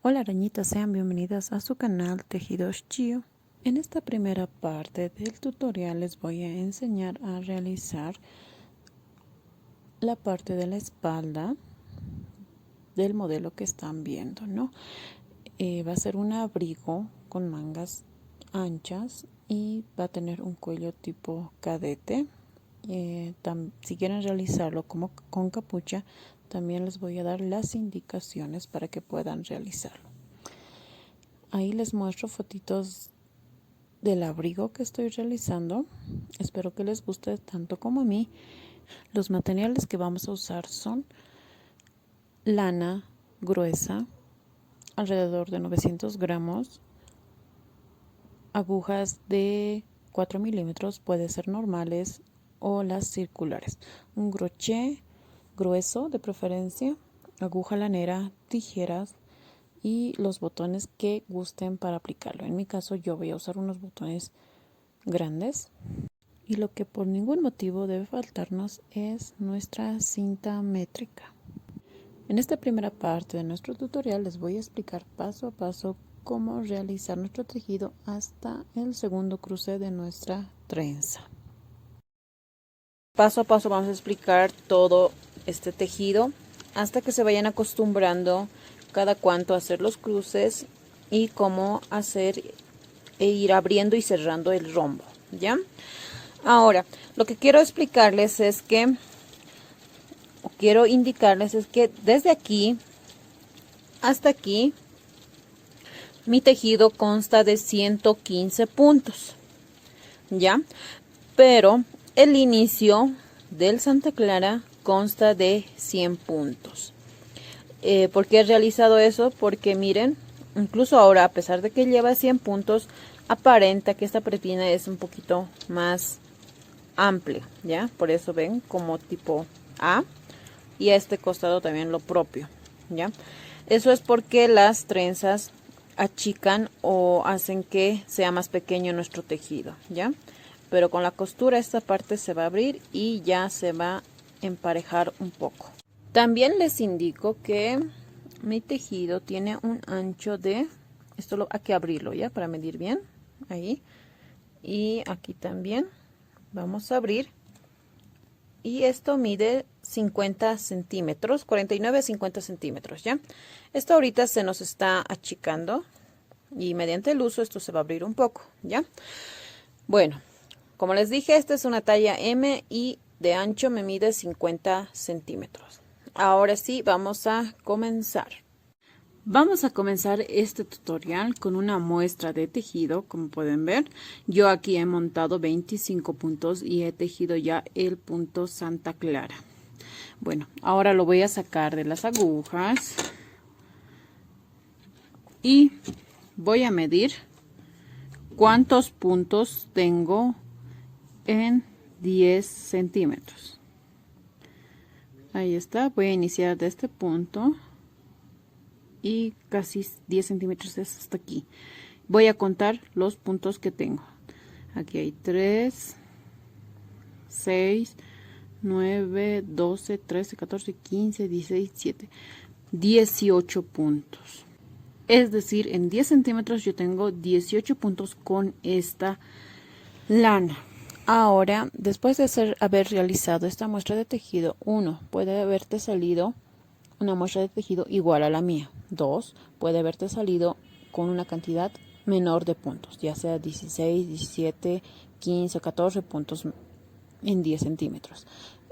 Hola arañitas, sean bienvenidas a su canal Tejidos Chio. En esta primera parte del tutorial les voy a enseñar a realizar la parte de la espalda del modelo que están viendo, ¿no? Va a ser un abrigo con mangas anchas y va a tener un cuello tipo cadete. Si quieren realizarlo como con capucha, también les voy a dar las indicaciones para que puedan realizarlo. Ahí les muestro fotitos del abrigo que estoy realizando. Espero que les guste tanto como a mí. Los materiales que vamos a usar son lana gruesa, alrededor de 900 gramos, agujas de 4 milímetros, puede ser normales o las circulares, un crochet grueso de preferencia, aguja lanera, tijeras y los botones que gusten para aplicarlo. En mi caso yo voy a usar unos botones grandes y lo que por ningún motivo debe faltarnos es nuestra cinta métrica. En esta primera parte de nuestro tutorial les voy a explicar paso a paso cómo realizar nuestro tejido hasta el segundo cruce de nuestra trenza. Paso a paso vamos a explicar todo este tejido hasta que se vayan acostumbrando cada cuánto hacer los cruces y cómo hacer e ir abriendo y cerrando el rombo, ¿ya? Ahora, lo que quiero explicarles es que, o quiero indicarles es que desde aquí hasta aquí, mi tejido consta de 115 puntos, ¿ya? Pero el inicio del Santa Clara consta de 100 puntos. ¿Por qué he realizado eso? Porque miren, incluso ahora, a pesar de que lleva 100 puntos, aparenta que esta pretina es un poquito más amplia, ¿ya? Por eso ven como tipo A, y a este costado también lo propio, ¿ya? Eso es porque las trenzas achican o hacen que sea más pequeño nuestro tejido, ¿ya? Pero con la costura esta parte se va a abrir y ya se va a emparejar un poco. También les indico que mi tejido tiene un ancho de, esto hay que abrirlo ya para medir bien, ahí, y aquí también vamos a abrir, y esto mide 50 centímetros, 49 a 50 centímetros, ¿ya? Esto ahorita se nos está achicando y mediante el uso esto se va a abrir un poco, ¿ya? Bueno, como les dije, esta es una talla M y de ancho me mide 50 centímetros. Ahora sí, vamos a comenzar. Vamos a comenzar este tutorial con una muestra de tejido, como pueden ver. Yo aquí he montado 25 puntos y he tejido ya el punto Santa Clara. Bueno, ahora lo voy a sacar de las agujas y voy a medir cuántos puntos tengo en 10 centímetros. Ahí está, voy a iniciar de este punto y casi 10 centímetros es hasta aquí. Voy a contar los puntos que tengo. Aquí hay 3, 6, 9, 12, 13, 14, 15, 16, 17, 18 puntos. Es decir, en 10 centímetros yo tengo 18 puntos con esta lana. Ahora, después de haber realizado esta muestra de tejido, 1, puede haberte salido una muestra de tejido igual a la mía. 2, puede haberte salido con una cantidad menor de puntos, ya sea 16, 17, 15 o 14 puntos en 10 centímetros.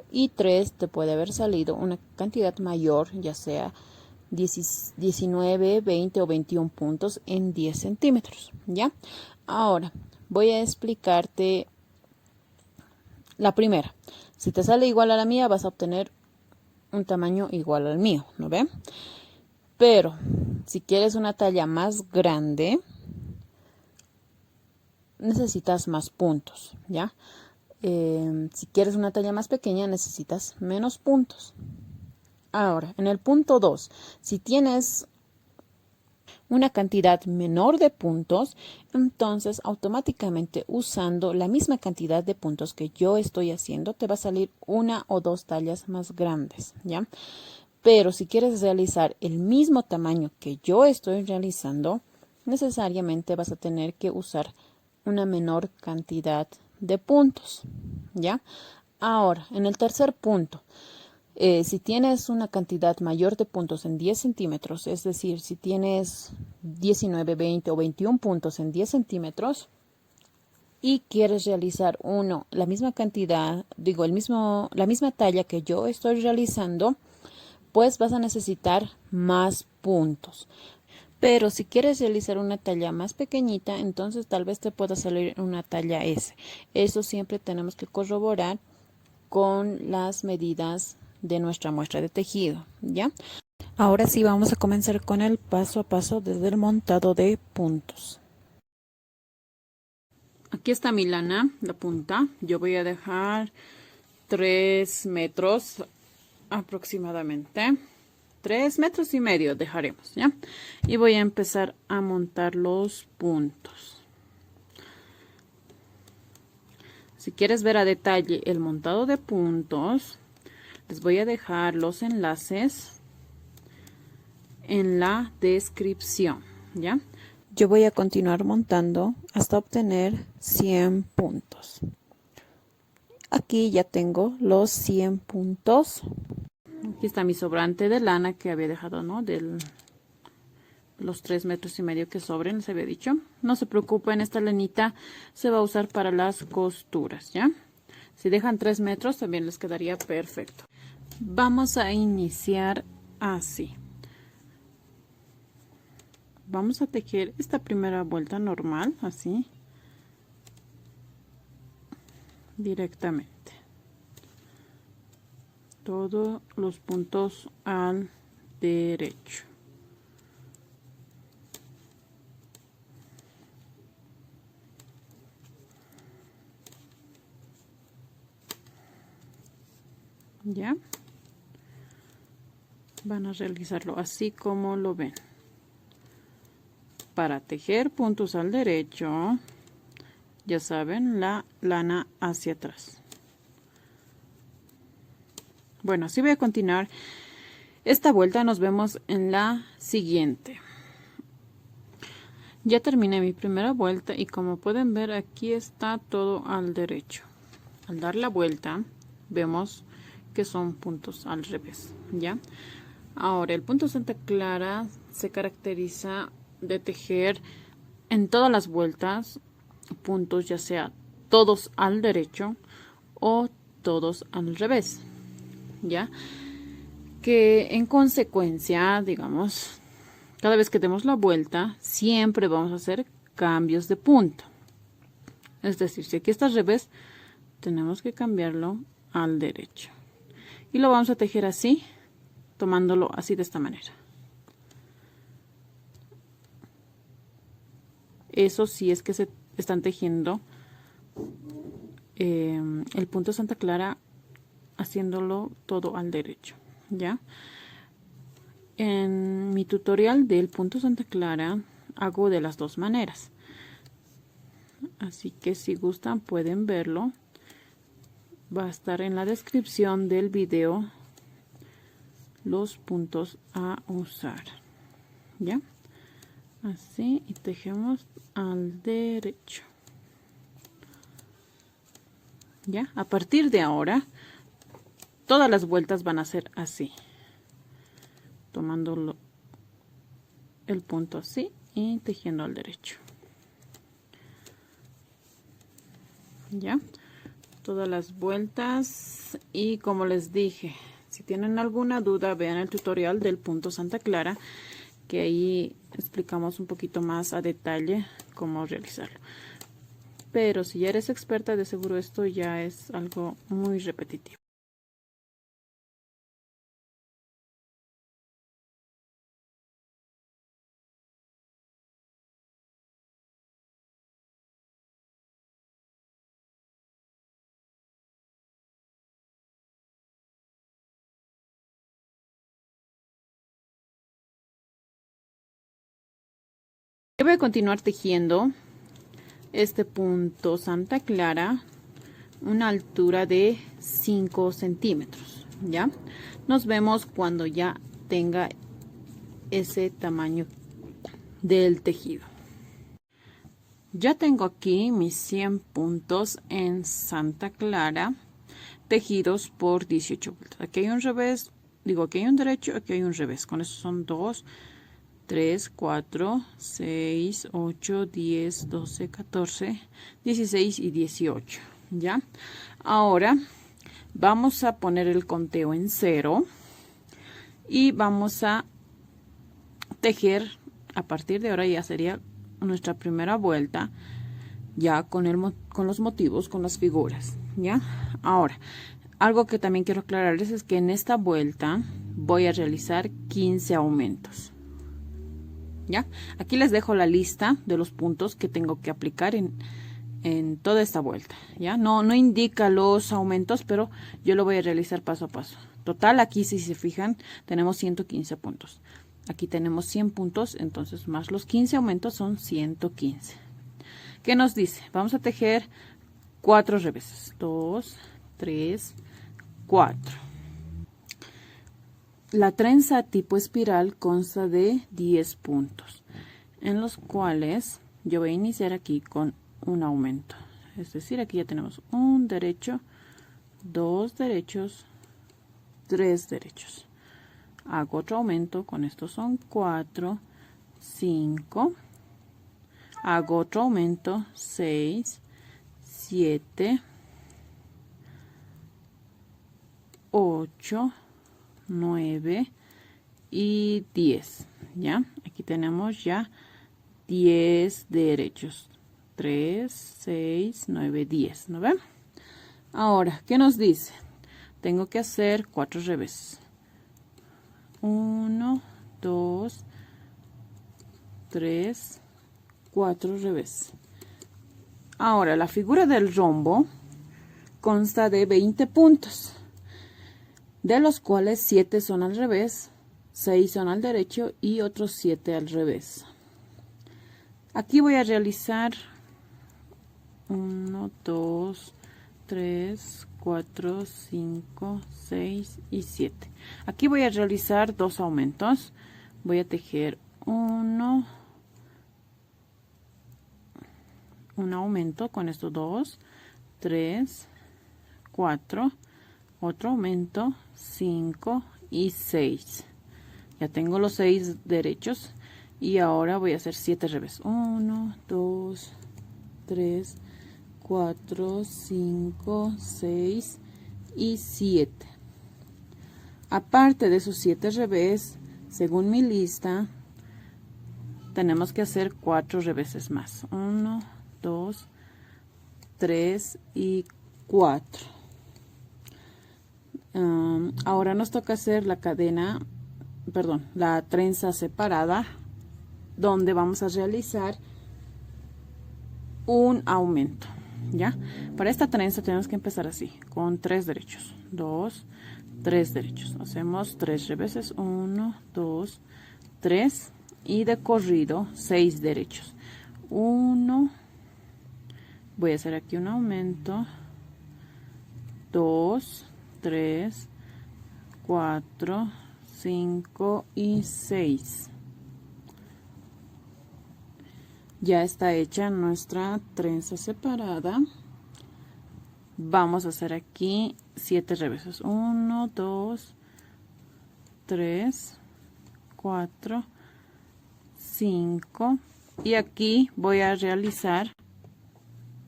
Y 3, te puede haber salido una cantidad mayor, ya sea 19, 20 o 21 puntos en 10 centímetros, ¿ya? Ahora, voy a explicarte la primera. Si te sale igual a la mía, vas a obtener un tamaño igual al mío, ¿no ven? Pero si quieres una talla más grande, necesitas más puntos, ¿ya? Si quieres una talla más pequeña, necesitas menos puntos. Ahora, en el punto 2, si tienes una cantidad menor de puntos, entonces automáticamente usando la misma cantidad de puntos que yo estoy haciendo, te va a salir una o dos tallas más grandes, ¿ya? Pero si quieres realizar el mismo tamaño que yo estoy realizando, necesariamente vas a tener que usar una menor cantidad de puntos, ¿ya? Ahora, en el tercer punto, si tienes una cantidad mayor de puntos en 10 centímetros, es decir, si tienes 19, 20 o 21 puntos en 10 centímetros y quieres realizar la misma cantidad, la misma talla que yo estoy realizando, pues vas a necesitar más puntos. Pero si quieres realizar una talla más pequeñita, entonces tal vez te pueda salir una talla S. Eso siempre tenemos que corroborar con las medidas de nuestra muestra de tejido, ¿ya? Ahora sí vamos a comenzar con el paso a paso desde el montado de puntos. Aquí está mi lana, la punta. Yo voy a dejar 3 metros aproximadamente. 3 metros y medio dejaremos, ¿ya? Y voy a empezar a montar los puntos. Si quieres ver a detalle el montado de puntos, les voy a dejar los enlaces en la descripción, ¿ya? Yo voy a continuar montando hasta obtener 100 puntos. Aquí ya tengo los 100 puntos. Aquí está mi sobrante de lana que había dejado, ¿no? Los 3 metros y medio que sobren, les había dicho. No se preocupen, esta lanita se va a usar para las costuras, ¿ya? Si dejan 3 metros también les quedaría perfecto. Vamos a iniciar así. Vamos a tejer esta primera vuelta normal, así. Directamente. Todos los puntos al derecho. Ya van a realizarlo así como lo ven. Para tejer puntos al derecho, ya saben, la lana hacia atrás. Bueno, así voy a continuar esta vuelta. Nos vemos en la siguiente. Ya terminé mi primera vuelta y como pueden ver, aquí está todo al derecho. Al dar la vuelta vemos que son puntos al revés, ¿ya? Ahora, el punto Santa Clara se caracteriza de tejer en todas las vueltas puntos, ya sea todos al derecho o todos al revés, ¿ya? Que en consecuencia, digamos, cada vez que demos la vuelta, siempre vamos a hacer cambios de punto. Es decir, si aquí está al revés, tenemos que cambiarlo al derecho. Y lo vamos a tejer así, tomándolo así de esta manera. Eso sí es que se están tejiendo el punto Santa Clara haciéndolo todo al derecho, ¿ya? En mi tutorial del punto Santa Clara hago de las dos maneras. Así que si gustan pueden verlo. Va a estar en la descripción del video los puntos a usar, ¿ya? Así, y tejemos al derecho, ¿ya? A partir de ahora, todas las vueltas van a ser así, tomando el punto así y tejiendo al derecho, ¿ya? Todas las vueltas. Y como les dije, si tienen alguna duda, vean el tutorial del punto Santa Clara, que ahí explicamos un poquito más a detalle cómo realizarlo. Pero si ya eres experta, de seguro esto ya es algo muy repetitivo. Yo voy a continuar tejiendo este punto Santa Clara, una altura de 5 centímetros, ¿Ya? Nos vemos cuando ya tenga ese tamaño del tejido. Ya tengo aquí mis 100 puntos en Santa Clara, tejidos por 18 vueltas. Aquí hay un revés, digo, aquí hay un derecho, aquí hay un revés. Con eso son 2, 3, 4, 6, 8, 10, 12, 14, 16 y 18. ¿Ya? Ahora vamos a poner el conteo en 0 y vamos a tejer. A partir de ahora ya sería nuestra primera vuelta, ya con los motivos, con las figuras. ¿Ya? Ahora, algo que también quiero aclararles es que en esta vuelta voy a realizar 15 aumentos. ¿Ya? Aquí les dejo la lista de los puntos que tengo que aplicar en toda esta vuelta. ¿Ya? No indica los aumentos, pero yo lo voy a realizar paso a paso. Total, aquí si se fijan, tenemos 115 puntos. Aquí tenemos 100 puntos, entonces más los 15 aumentos son 115. ¿Qué nos dice? Vamos a tejer 4 reveses. 2, 3, 4. La trenza tipo espiral consta de 10 puntos, en los cuales yo voy a iniciar aquí con un aumento. Es decir, aquí ya tenemos un derecho, 2 derechos, 3 derechos. Hago otro aumento, con estos son 4, 5. Hago otro aumento, 6, 7, 8, 9 y 10. ¿Ya? Aquí tenemos ya 10 derechos. 3, 6, 9, 10. ¿No ven? Ahora, ¿qué nos dice? Tengo que hacer 4 reveses. 1, 2, 3, 4 reveses. Ahora, la figura del rombo consta de 20 puntos, de los cuales 7 son al revés, 6 son al derecho y otros 7 al revés. Aquí voy a realizar 1, 2, 3, 4, 5, 6 y 7. Aquí voy a realizar 2 aumentos. Voy a tejer un aumento con estos 2, 3, 4, otro aumento, 5 y 6. Ya tengo los 6 derechos y ahora voy a hacer 7 revés. 1, 2, 3, 4, 5, 6 y 7. Aparte de esos 7 revés, según mi lista, tenemos que hacer 4 reveses más. 1, 2, 3 y 4. Ahora nos toca hacer la cadena, perdón, la trenza separada, donde vamos a realizar un aumento. ¿Ya? Para esta trenza tenemos que empezar así, con 3 derechos. 2, 3 derechos. Hacemos 3 reveses. 1, 2, 3. Y de corrido, 6 derechos. 1. Voy a hacer aquí un aumento. 2, 3, 4, 5 y 6. Ya está hecha nuestra trenza separada. Vamos a hacer aquí 7 reveses. 1, 2, 3, 4, 5. Y aquí voy a realizar,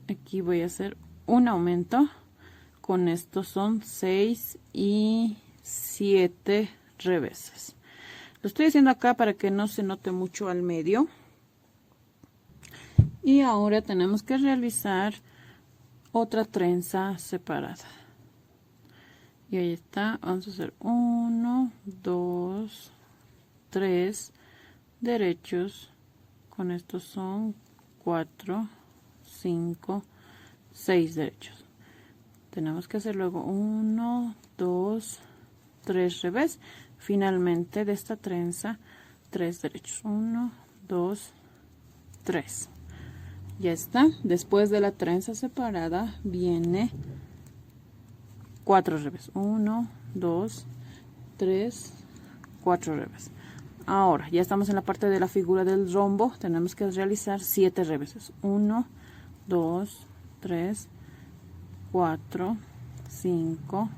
aquí voy a hacer un aumento. Con estos son 6 y 7 reveses. Lo estoy haciendo acá para que no se note mucho al medio. Y ahora tenemos que realizar otra trenza separada. Y ahí está. Vamos a hacer 1, 2, 3 derechos. Con estos son 4, 5, 6 derechos. Tenemos que hacer luego 1, 2, 3 revés. Finalmente de esta trenza 3 derechos. 1, 2, 3. Ya está. Después de la trenza separada viene 4 revés. 1, 2, 3, 4 revés. Ahora ya estamos en la parte de la figura del rombo. Tenemos que realizar 7 reveses. 1, 2, 3, 4, 5,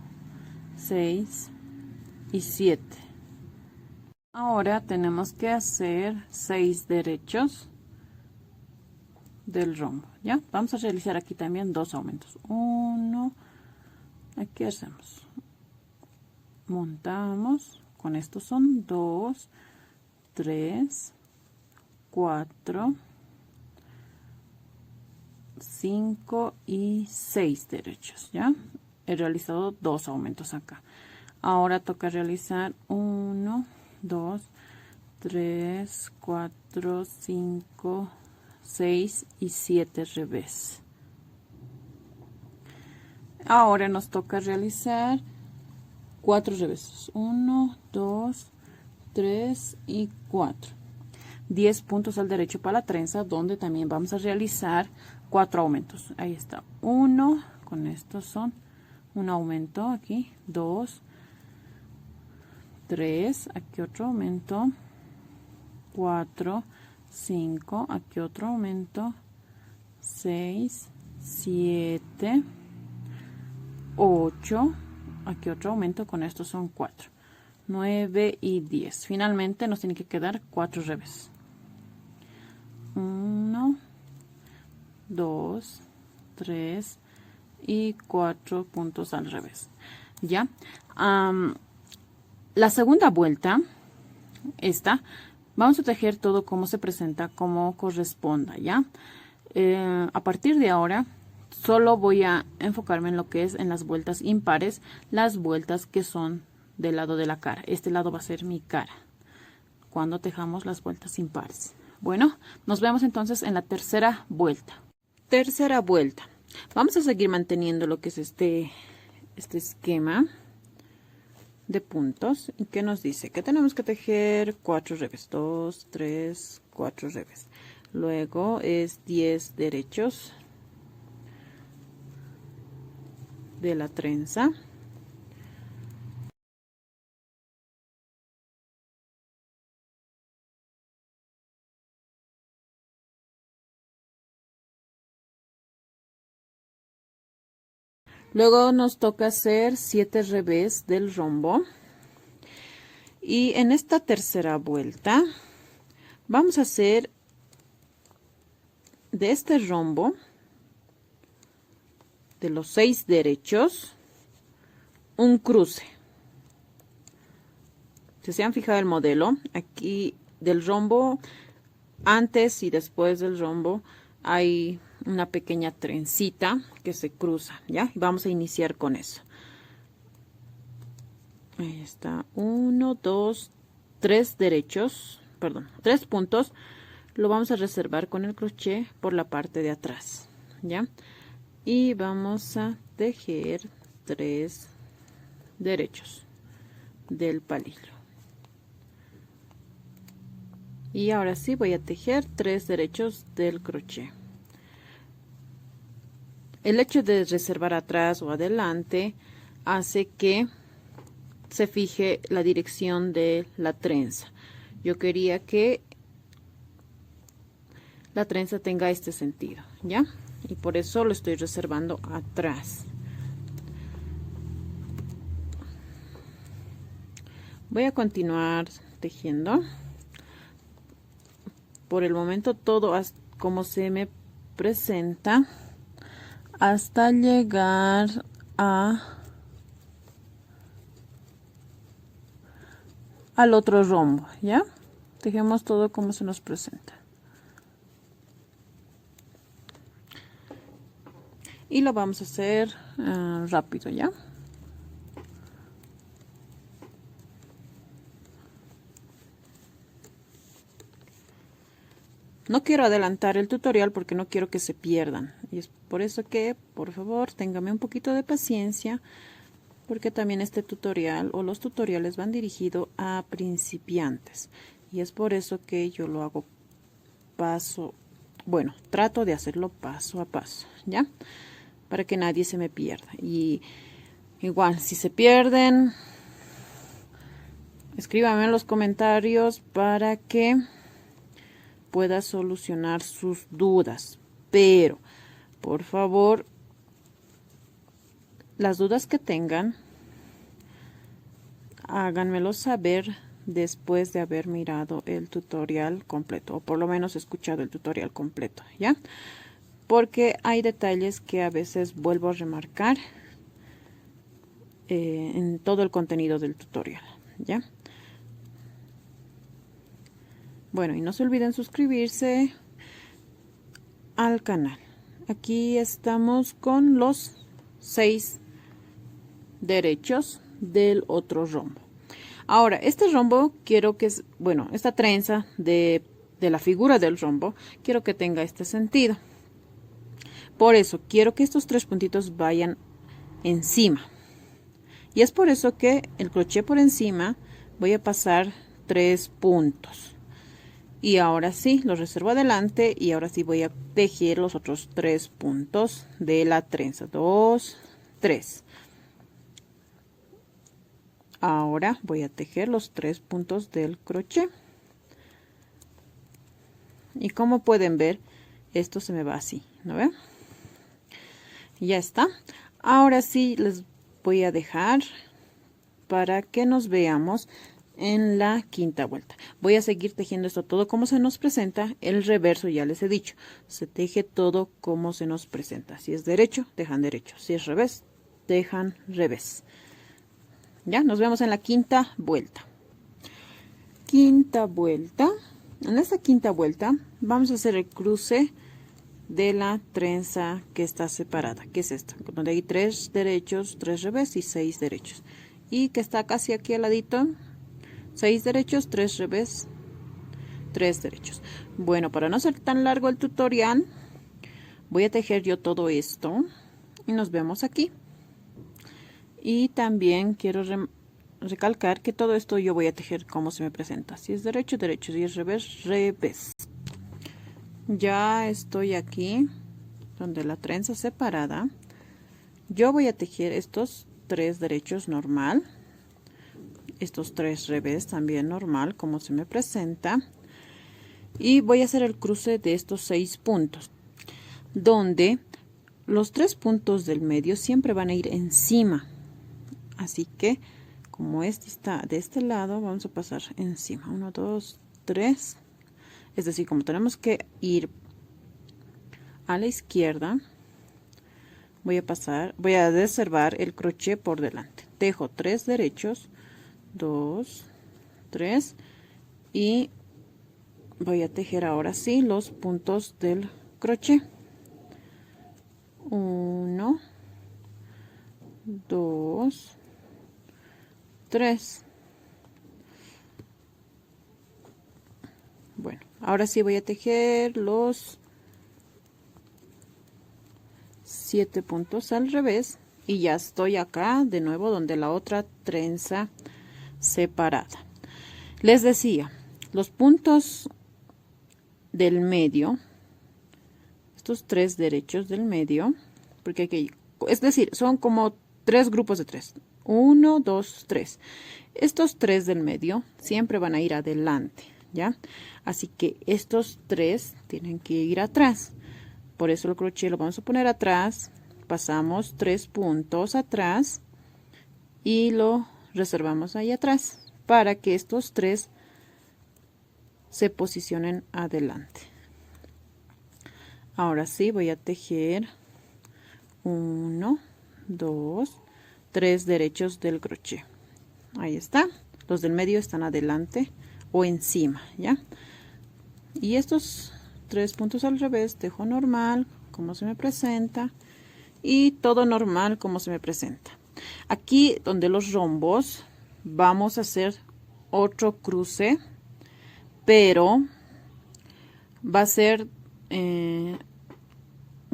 6 y 7. Ahora tenemos que hacer 6 derechos del rombo. Ya vamos a realizar aquí también 2 aumentos. 1, aquí hacemos, montamos, con estos son 2, 3, 4, 5 y 6 derechos. Ya he realizado 2 aumentos acá. Ahora toca realizar 1, 2, 3, 4, 5, 6 y 7 revés. Ahora nos toca realizar 4 reveses. 1, 2, 3 y 4. 10 puntos al derecho para la trenza, donde también vamos a realizar 4 aumentos. Ahí está. 1, con estos son un aumento aquí. 2, 3, aquí otro aumento. 4, 5, aquí otro aumento. 6, 7, 8, aquí otro aumento, con estos son 4, 9 y 10. Finalmente nos tiene que quedar 4 revés. 1, 2, 3 y 4 puntos al revés. Ya. La segunda vuelta, esta, vamos a tejer todo como se presenta, como corresponda. Ya. A partir de ahora solo voy a enfocarme en lo que es en las vueltas impares, las vueltas que son del lado de la cara. Este lado va a ser mi cara cuando tejamos las vueltas impares. Bueno, nos vemos entonces en la tercera vuelta. Tercera vuelta. Vamos a seguir manteniendo lo que es este esquema de puntos. ¿Y qué nos dice? Que tenemos que tejer 4 revés. 2, 3, 4 revés. Luego es 10 derechos de la trenza. Luego nos toca hacer 7 revés del rombo. Y en esta tercera vuelta vamos a hacer de este rombo, de los 6 derechos, un cruce. Si se han fijado el modelo, aquí del rombo, antes y después del rombo, hay una pequeña trencita que se cruza, ¿ya? Vamos a iniciar con eso. Ahí está, 1, 2, 3 derechos, perdón, 3 puntos. Lo vamos a reservar con el crochet por la parte de atrás, ¿ya? Y vamos a tejer 3 derechos del palillo. Y ahora sí voy a tejer 3 derechos del crochet. El hecho de reservar atrás o adelante hace que se fije la dirección de la trenza. Yo quería que la trenza tenga este sentido, ¿ya? Y por eso lo estoy reservando atrás. Voy a continuar tejiendo. Por el momento todo como se me presenta, hasta llegar al otro rombo, ¿ya? Tejemos todo como se nos presenta. Y lo vamos a hacer rápido, ¿ya? No quiero adelantar el tutorial porque no quiero que se pierdan. Y es por eso que, por favor, téngame un poquito de paciencia, porque también este tutorial o los tutoriales van dirigidos a principiantes. Y es por eso que yo lo hago trato de hacerlo paso a paso, ¿ya? Para que nadie se me pierda. Y Igual, si se pierden, escríbanme en los comentarios para que pueda solucionar sus dudas. Pero, por favor, las dudas que tengan, háganmelo saber después de haber mirado el tutorial completo, o por lo menos escuchado el tutorial completo, ¿ya? Porque hay detalles que a veces vuelvo a remarcar en todo el contenido del tutorial, ¿ya? Bueno, y no se olviden suscribirse al canal. Aquí estamos con los 6 derechos del otro rombo. Ahora, este rombo quiero que, bueno, esta trenza de la figura del rombo, quiero que tenga este sentido. Por eso, quiero que estos 3 puntitos vayan encima. Y es por eso que el crochet por encima voy a pasar 3 puntos. Y ahora sí, lo reservo adelante y ahora sí voy a tejer los otros 3 puntos de la trenza. 2, 3. Ahora voy a tejer los 3 puntos del crochet. Y como pueden ver, esto se me va así, ¿no ven? Ya está. Ahora sí les voy a dejar para que nos veamos en la quinta vuelta. Voy a seguir tejiendo esto todo como se nos presenta. El reverso ya les he dicho, se teje todo como se nos presenta. Si es derecho, dejan derecho. Si es revés, dejan revés. Ya, nos vemos en la quinta vuelta. Quinta vuelta. En esta quinta vuelta vamos a hacer el cruce de la trenza que está separada, que es esta, donde hay 3 derechos, 3 revés y 6 derechos, y que está casi aquí al ladito, 6 derechos, 3 revés, 3 derechos. Bueno, para no ser tan largo el tutorial, voy a tejer yo todo esto y nos vemos aquí. Y también quiero recalcar que todo esto yo voy a tejer como se me presenta. Si es derecho, derecho. Si es revés, revés. Ya estoy aquí donde la trenza separada. Yo voy a tejer estos 3 derechos normal, estos 3 revés también normal como se me presenta, y voy a hacer el cruce de estos 6 puntos, donde los 3 puntos del medio siempre van a ir encima. Así que como este está de este lado, vamos a pasar encima. 1, 2, 3. Es decir, como tenemos que ir a la izquierda, voy a reservar el crochet por delante. Tejo 3 derechos, 2, 3, y voy a tejer ahora sí los puntos del crochet. 1, 2, 3. Bueno, ahora sí voy a tejer los 7 puntos al revés y ya estoy acá de nuevo donde la otra trenza separada. Les decía, los puntos del medio, estos 3 derechos del medio, porque aquí, es decir, son como 3 grupos de 3. 1, 2, 3. Estos 3 del medio siempre van a ir adelante, ¿ya? Así que estos 3 tienen que ir atrás. Por eso el crochet lo vamos a poner atrás. Pasamos 3 puntos atrás y lo reservamos ahí atrás para que estos 3 se posicionen adelante. Ahora sí voy a tejer 1, 2, 3 derechos del crochet. Ahí está. Los del medio están adelante o encima, ¿ya? Y estos 3 puntos al revés, tejo normal como se me presenta y todo normal como se me presenta. Aquí donde los rombos vamos a hacer otro cruce, pero va a ser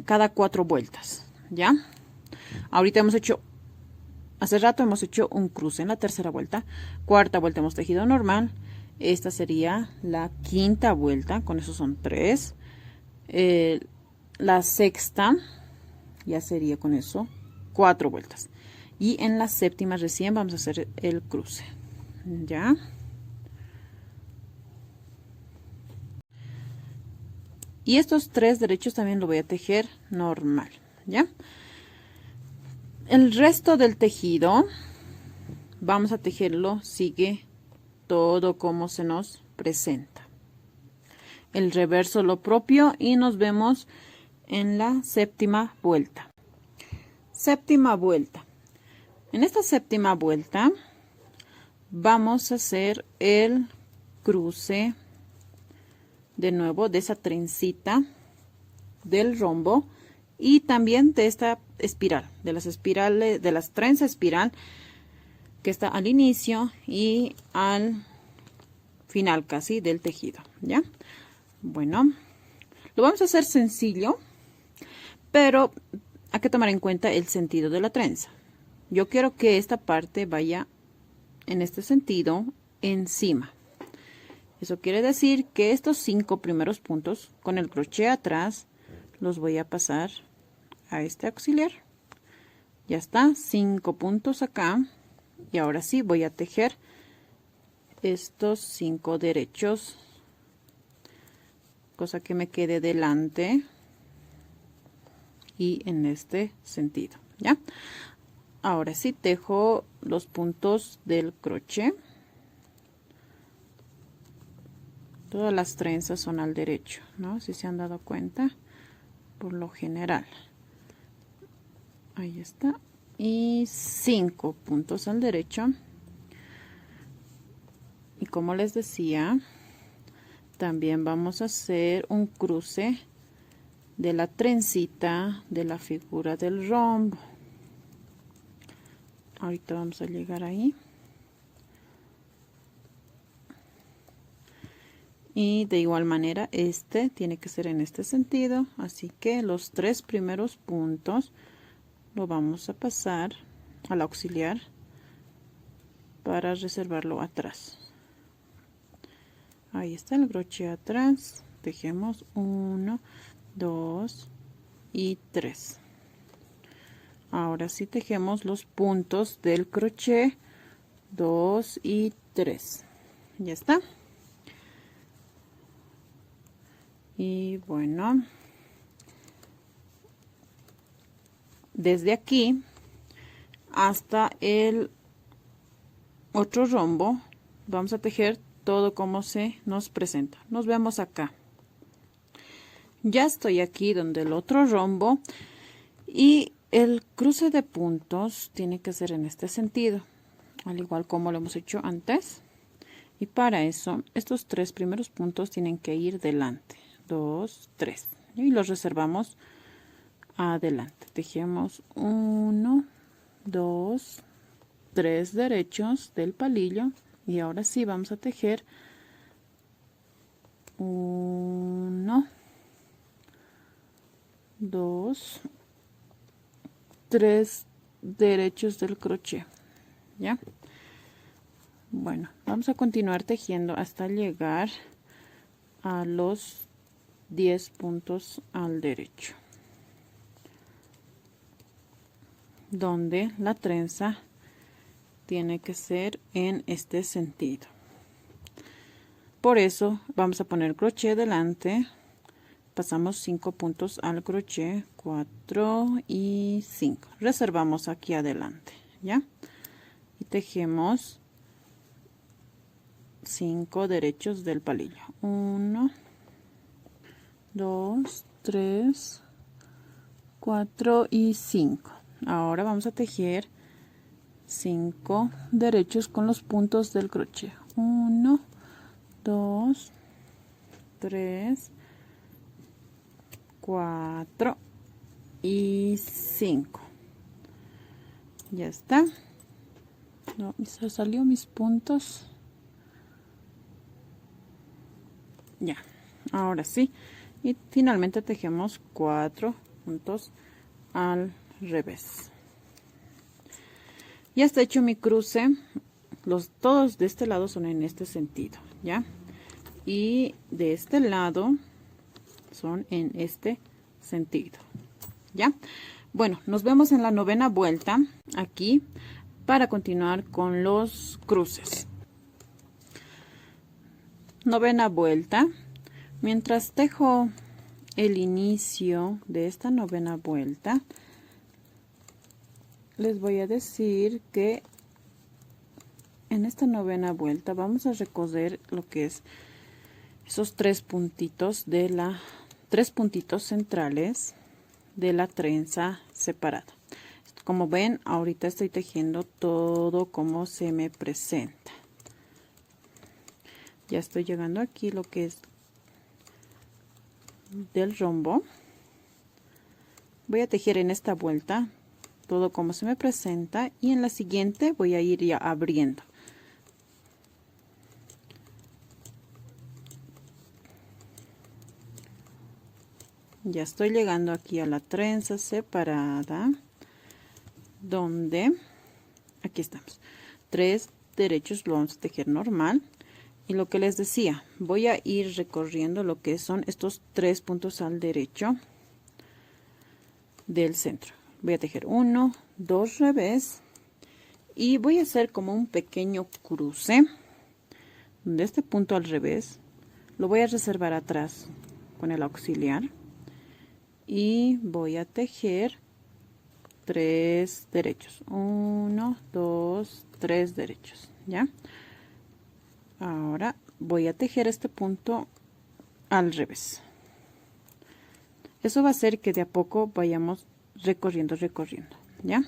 cada 4 vueltas, ¿ya? Ahorita hemos hecho, hace rato hemos hecho un cruce en la tercera vuelta, cuarta vuelta hemos tejido normal. Esta sería la quinta vuelta, con eso son 3. La sexta ya sería con eso 4 vueltas. y en la séptima recién vamos a hacer el cruce. Ya. Y estos 3 derechos también lo voy a tejer normal, ¿ya? El resto del tejido vamos a tejerlo, sigue todo como se nos presenta. El reverso lo propio y nos vemos en la séptima vuelta. Séptima vuelta. En esta séptima vuelta vamos a hacer el cruce de nuevo de esa trencita del rombo y también de esta espiral, de las espirales, de las trenzas espiral que está al inicio y al final casi del tejido. Ya, bueno, lo vamos a hacer sencillo, pero hay que tomar en cuenta el sentido de la trenza. Yo quiero que esta parte vaya en este sentido encima. Eso quiere decir que estos 5 primeros puntos con el crochet atrás los voy a pasar a este auxiliar. Ya está, 5 puntos acá. Y ahora sí voy a tejer estos 5 derechos, cosa que me quede delante y en este sentido. Ya, ahora sí tejo los puntos del crochet. Todas las trenzas son al derecho, ¿no? Si se han dado cuenta, por lo general. Ahí está. Y 5 puntos al derecho. Y como les decía, también vamos a hacer un cruce de la trencita de la figura del rombo. Ahorita vamos a llegar ahí. Y de igual manera este tiene que ser en este sentido, así que los 3 primeros puntos lo vamos a pasar al auxiliar para reservarlo atrás. Ahí está el crochet atrás, tejemos 1, 2 y 3. Ahora sí tejemos los puntos del crochet 2 y 3. Ya está. Y bueno, desde aquí hasta el otro rombo vamos a tejer todo como se nos presenta. Nos vemos acá. Ya estoy aquí donde el otro rombo y el cruce de puntos tiene que ser en este sentido, al igual como lo hemos hecho antes. Y para eso estos 3 primeros puntos tienen que ir delante. 2, 3 y los reservamos adelante. Tejemos 1, 2, 3 derechos del palillo y ahora sí vamos a tejer 1, 2, 3 derechos del crochet. Ya, bueno, vamos a continuar tejiendo hasta llegar a los 10 puntos al derecho, donde la trenza tiene que ser en este sentido. Por eso vamos a poner crochet delante, pasamos 5 puntos al crochet, 4 y 5, reservamos aquí adelante, ya, y tejemos 5 derechos del palillo. 1, 2, 3, 4 y 5. Ahora vamos a tejer 5 derechos con los puntos del crochet. 1, 2, 3, 4 y 5. Ya está. No, se salió mis puntos. Ya, ahora sí. Y finalmente tejemos 4 puntos al revés. Ya está hecho mi cruce. Todos de este lado son en este sentido, ¿ya? Y de este lado son en este sentido, ¿ya? Bueno, nos vemos en la 9ª vuelta aquí para continuar con los cruces. 9ª vuelta. Mientras tejo el inicio de esta 9ª vuelta, les voy a decir que en esta 9ª vuelta vamos a recoger lo que es esos 3 puntitos centrales de la trenza separada. Como ven, ahorita estoy tejiendo todo como se me presenta. Ya estoy llegando aquí lo que es del rombo. Voy a tejer en esta vuelta todo como se me presenta y en la siguiente voy a ir ya abriendo. Ya estoy llegando aquí a la trenza separada, donde aquí estamos, 3 derechos, lo vamos a tejer normal. Y lo que les decía, voy a ir recorriendo lo que son estos 3 puntos al derecho del centro. Voy a tejer 1, 2 revés y voy a hacer como un pequeño cruce de este punto al revés. Lo voy a reservar atrás con el auxiliar y voy a tejer 3 derechos, 1, 2, 3 derechos, ¿ya? Ahora voy a tejer este punto al revés. Eso va a hacer que de a poco vayamos recorriendo, ¿ya?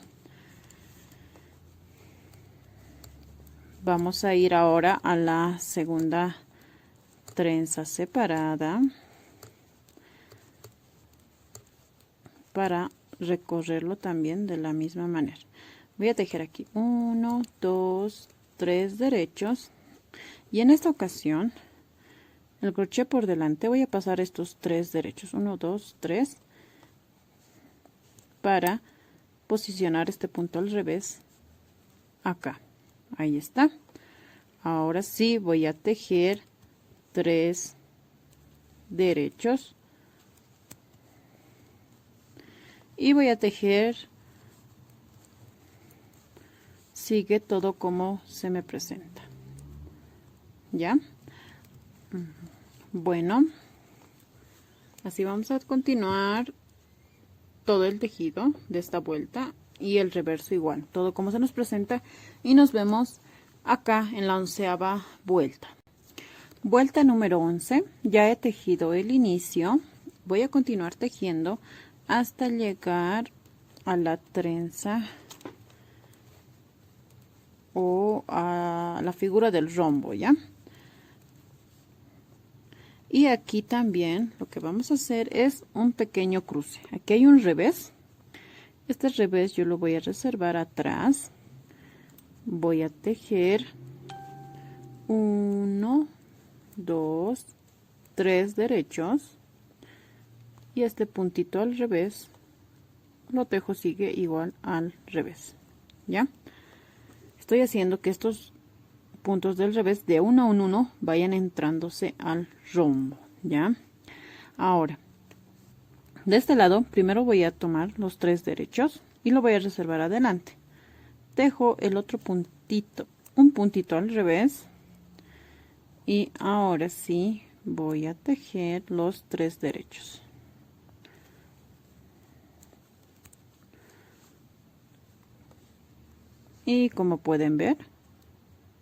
Vamos a ir ahora a la segunda trenza separada para recorrerlo también de la misma manera. Voy a tejer aquí 1, 2, 3 derechos. Y en esta ocasión, el crochet por delante, voy a pasar estos 3 derechos, 1, 2, 3, para posicionar este punto al revés acá. Ahí está. Ahora sí voy a tejer 3 derechos y voy a tejer, sigue todo como se me presenta. ¿Ya? Bueno, así vamos a continuar todo el tejido de esta vuelta y el reverso igual, todo como se nos presenta, y nos vemos acá en la 11ª vuelta. Vuelta número 11, ya he tejido el inicio, voy a continuar tejiendo hasta llegar a la trenza o a la figura del rombo, ¿ya? Y aquí también lo que vamos a hacer es un pequeño cruce. Aquí hay un revés. Este revés yo lo voy a reservar atrás. Voy a tejer 1, 2, 3 derechos. Y este puntito al revés lo tejo, sigue igual al revés. ¿Ya? Estoy haciendo que estos puntos del revés de uno en uno vayan entrándose al rombo, ¿ya? Ahora, de este lado, primero voy a tomar los 3 derechos y lo voy a reservar adelante. Tejo el otro puntito, un puntito al revés, y ahora sí voy a tejer los 3 derechos. Y como pueden ver,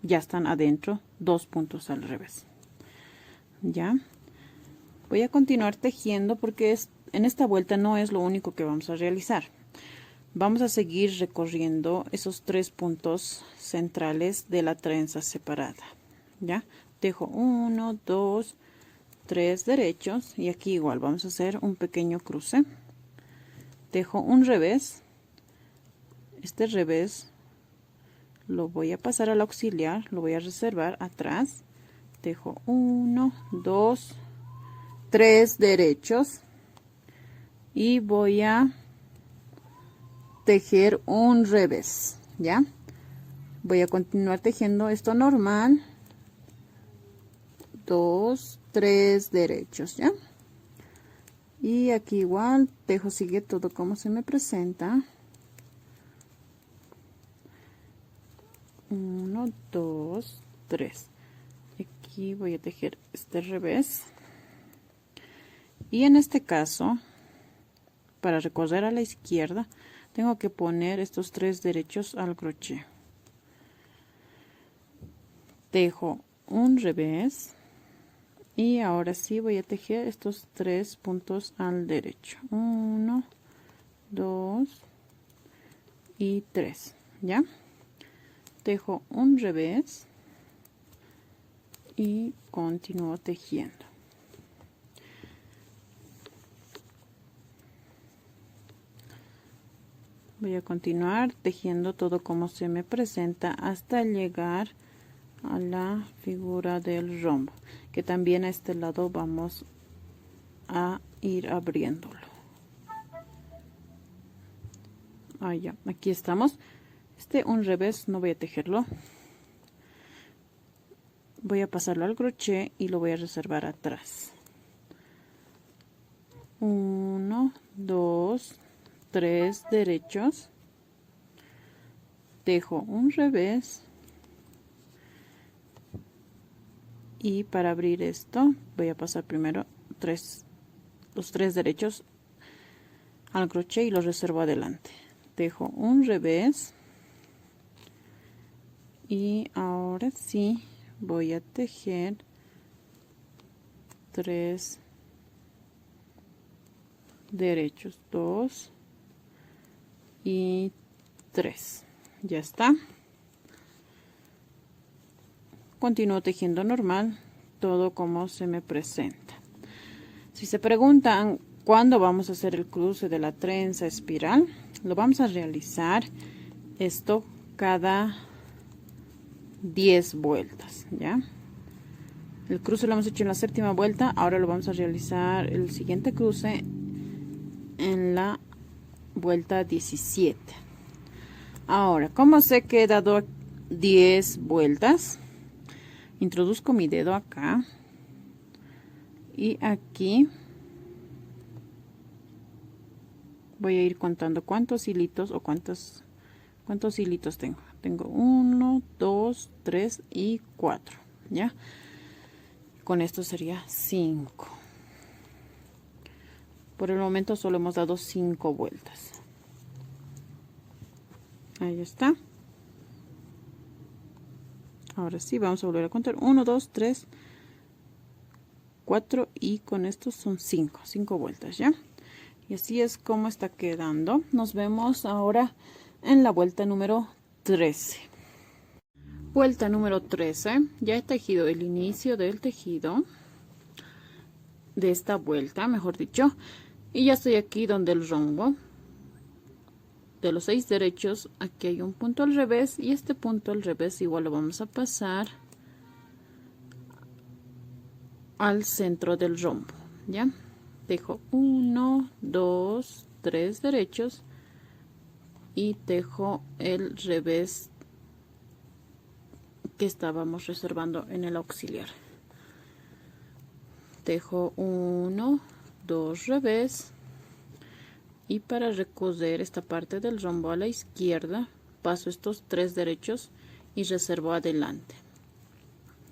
ya están adentro 2 puntos al revés. Ya voy a continuar tejiendo porque en esta vuelta no es lo único que vamos a realizar. Vamos a seguir recorriendo esos 3 puntos centrales de la trenza separada. Ya tejo 1, 2, 3 derechos y aquí igual vamos a hacer un pequeño cruce. Tejo un revés. Este revés lo voy a pasar al auxiliar, lo voy a reservar atrás. Tejo 1, 2, 3 derechos y voy a tejer un revés. Ya voy a continuar tejiendo esto normal, 2, 3 derechos, ya, Y aquí igual tejo, sigue todo como se me presenta. 1, 2, 3. Aquí voy a tejer este revés. Y en este caso, para recoger a la izquierda, tengo que poner estos 3 derechos al crochet. Tejo un revés. Y ahora sí voy a tejer estos 3 puntos al derecho. 1, 2 y 3. ¿Ya? Tejo un revés y continúo tejiendo. Voy a continuar tejiendo todo como se me presenta hasta llegar a la figura del rombo, que también a este lado vamos a ir abriéndolo. Ya, aquí estamos. Un revés no voy a tejerlo, voy a pasarlo al crochet y lo voy a reservar atrás. 1, 2, 3 derechos, tejo un revés y para abrir esto voy a pasar primero los 3 derechos al crochet y los reservo adelante. Tejo un revés y ahora sí voy a tejer 3 derechos, 2 y 3. Ya está. Continúo tejiendo normal, todo como se me presenta. Si se preguntan cuándo vamos a hacer el cruce de la trenza espiral, lo vamos a realizar esto cada 10 vueltas, ¿ya? El cruce lo hemos hecho en la 7ª vuelta, ahora lo vamos a realizar el siguiente cruce en la vuelta 17. Ahora, ¿cómo sé que he dado 10 vueltas? Introduzco mi dedo acá y aquí voy a ir contando cuántos hilitos o cuántos hilitos tengo. Tengo 1, 2, 3 y 4, ¿ya? Con esto sería 5. Por el momento solo hemos dado 5 vueltas. Ahí está. Ahora sí, vamos a volver a contar. 1, 2, 3, 4 y con estos son 5 vueltas, ¿ya? Y así es como está quedando. Nos vemos ahora en la vuelta número 13. Vuelta número 13. Ya he tejido el inicio del tejido de esta vuelta, mejor dicho. Y ya estoy aquí donde el rombo. De los 6 derechos, aquí hay un punto al revés y este punto al revés igual lo vamos a pasar al centro del rombo, ¿ya? Tejo 1, 2, 3 derechos y tejo el revés que estábamos reservando en el auxiliar. Tejo 1, 2 revés. Y para recoger esta parte del rombo a la izquierda, paso estos 3 derechos y reservo adelante.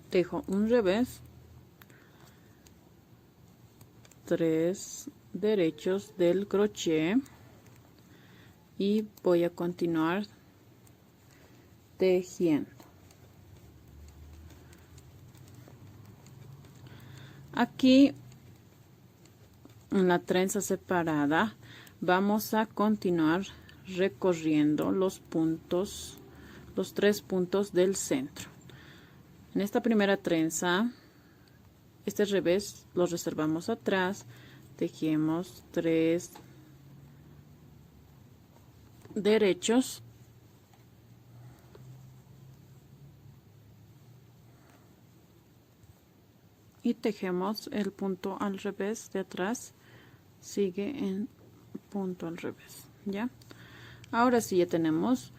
Tejo un revés, 3 derechos del crochet y voy a continuar tejiendo. Aquí en la trenza separada vamos a continuar recorriendo los puntos, los 3 puntos del centro. En esta primera trenza, este revés lo reservamos atrás, tejemos 3 derechos y tejemos el punto al revés de atrás, sigue en punto al revés, ¿ya? Ahora sí ya tenemos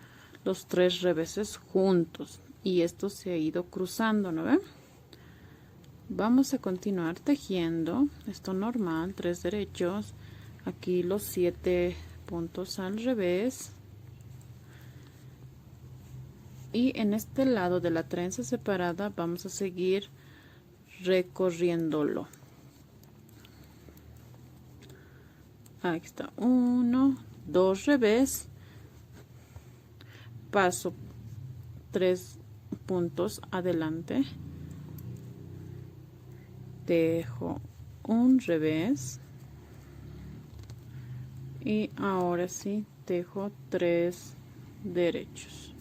los 3 reveses juntos y esto se ha ido cruzando, ¿no ven? Vamos a continuar tejiendo esto normal, 3 derechos, aquí los 7 puntos al revés, y en este lado de la trenza separada vamos a seguir recorriéndolo. Aquí está, 1, 2 revés, paso 3 puntos adelante, tejo un revés y ahora sí tejo 3 derechos.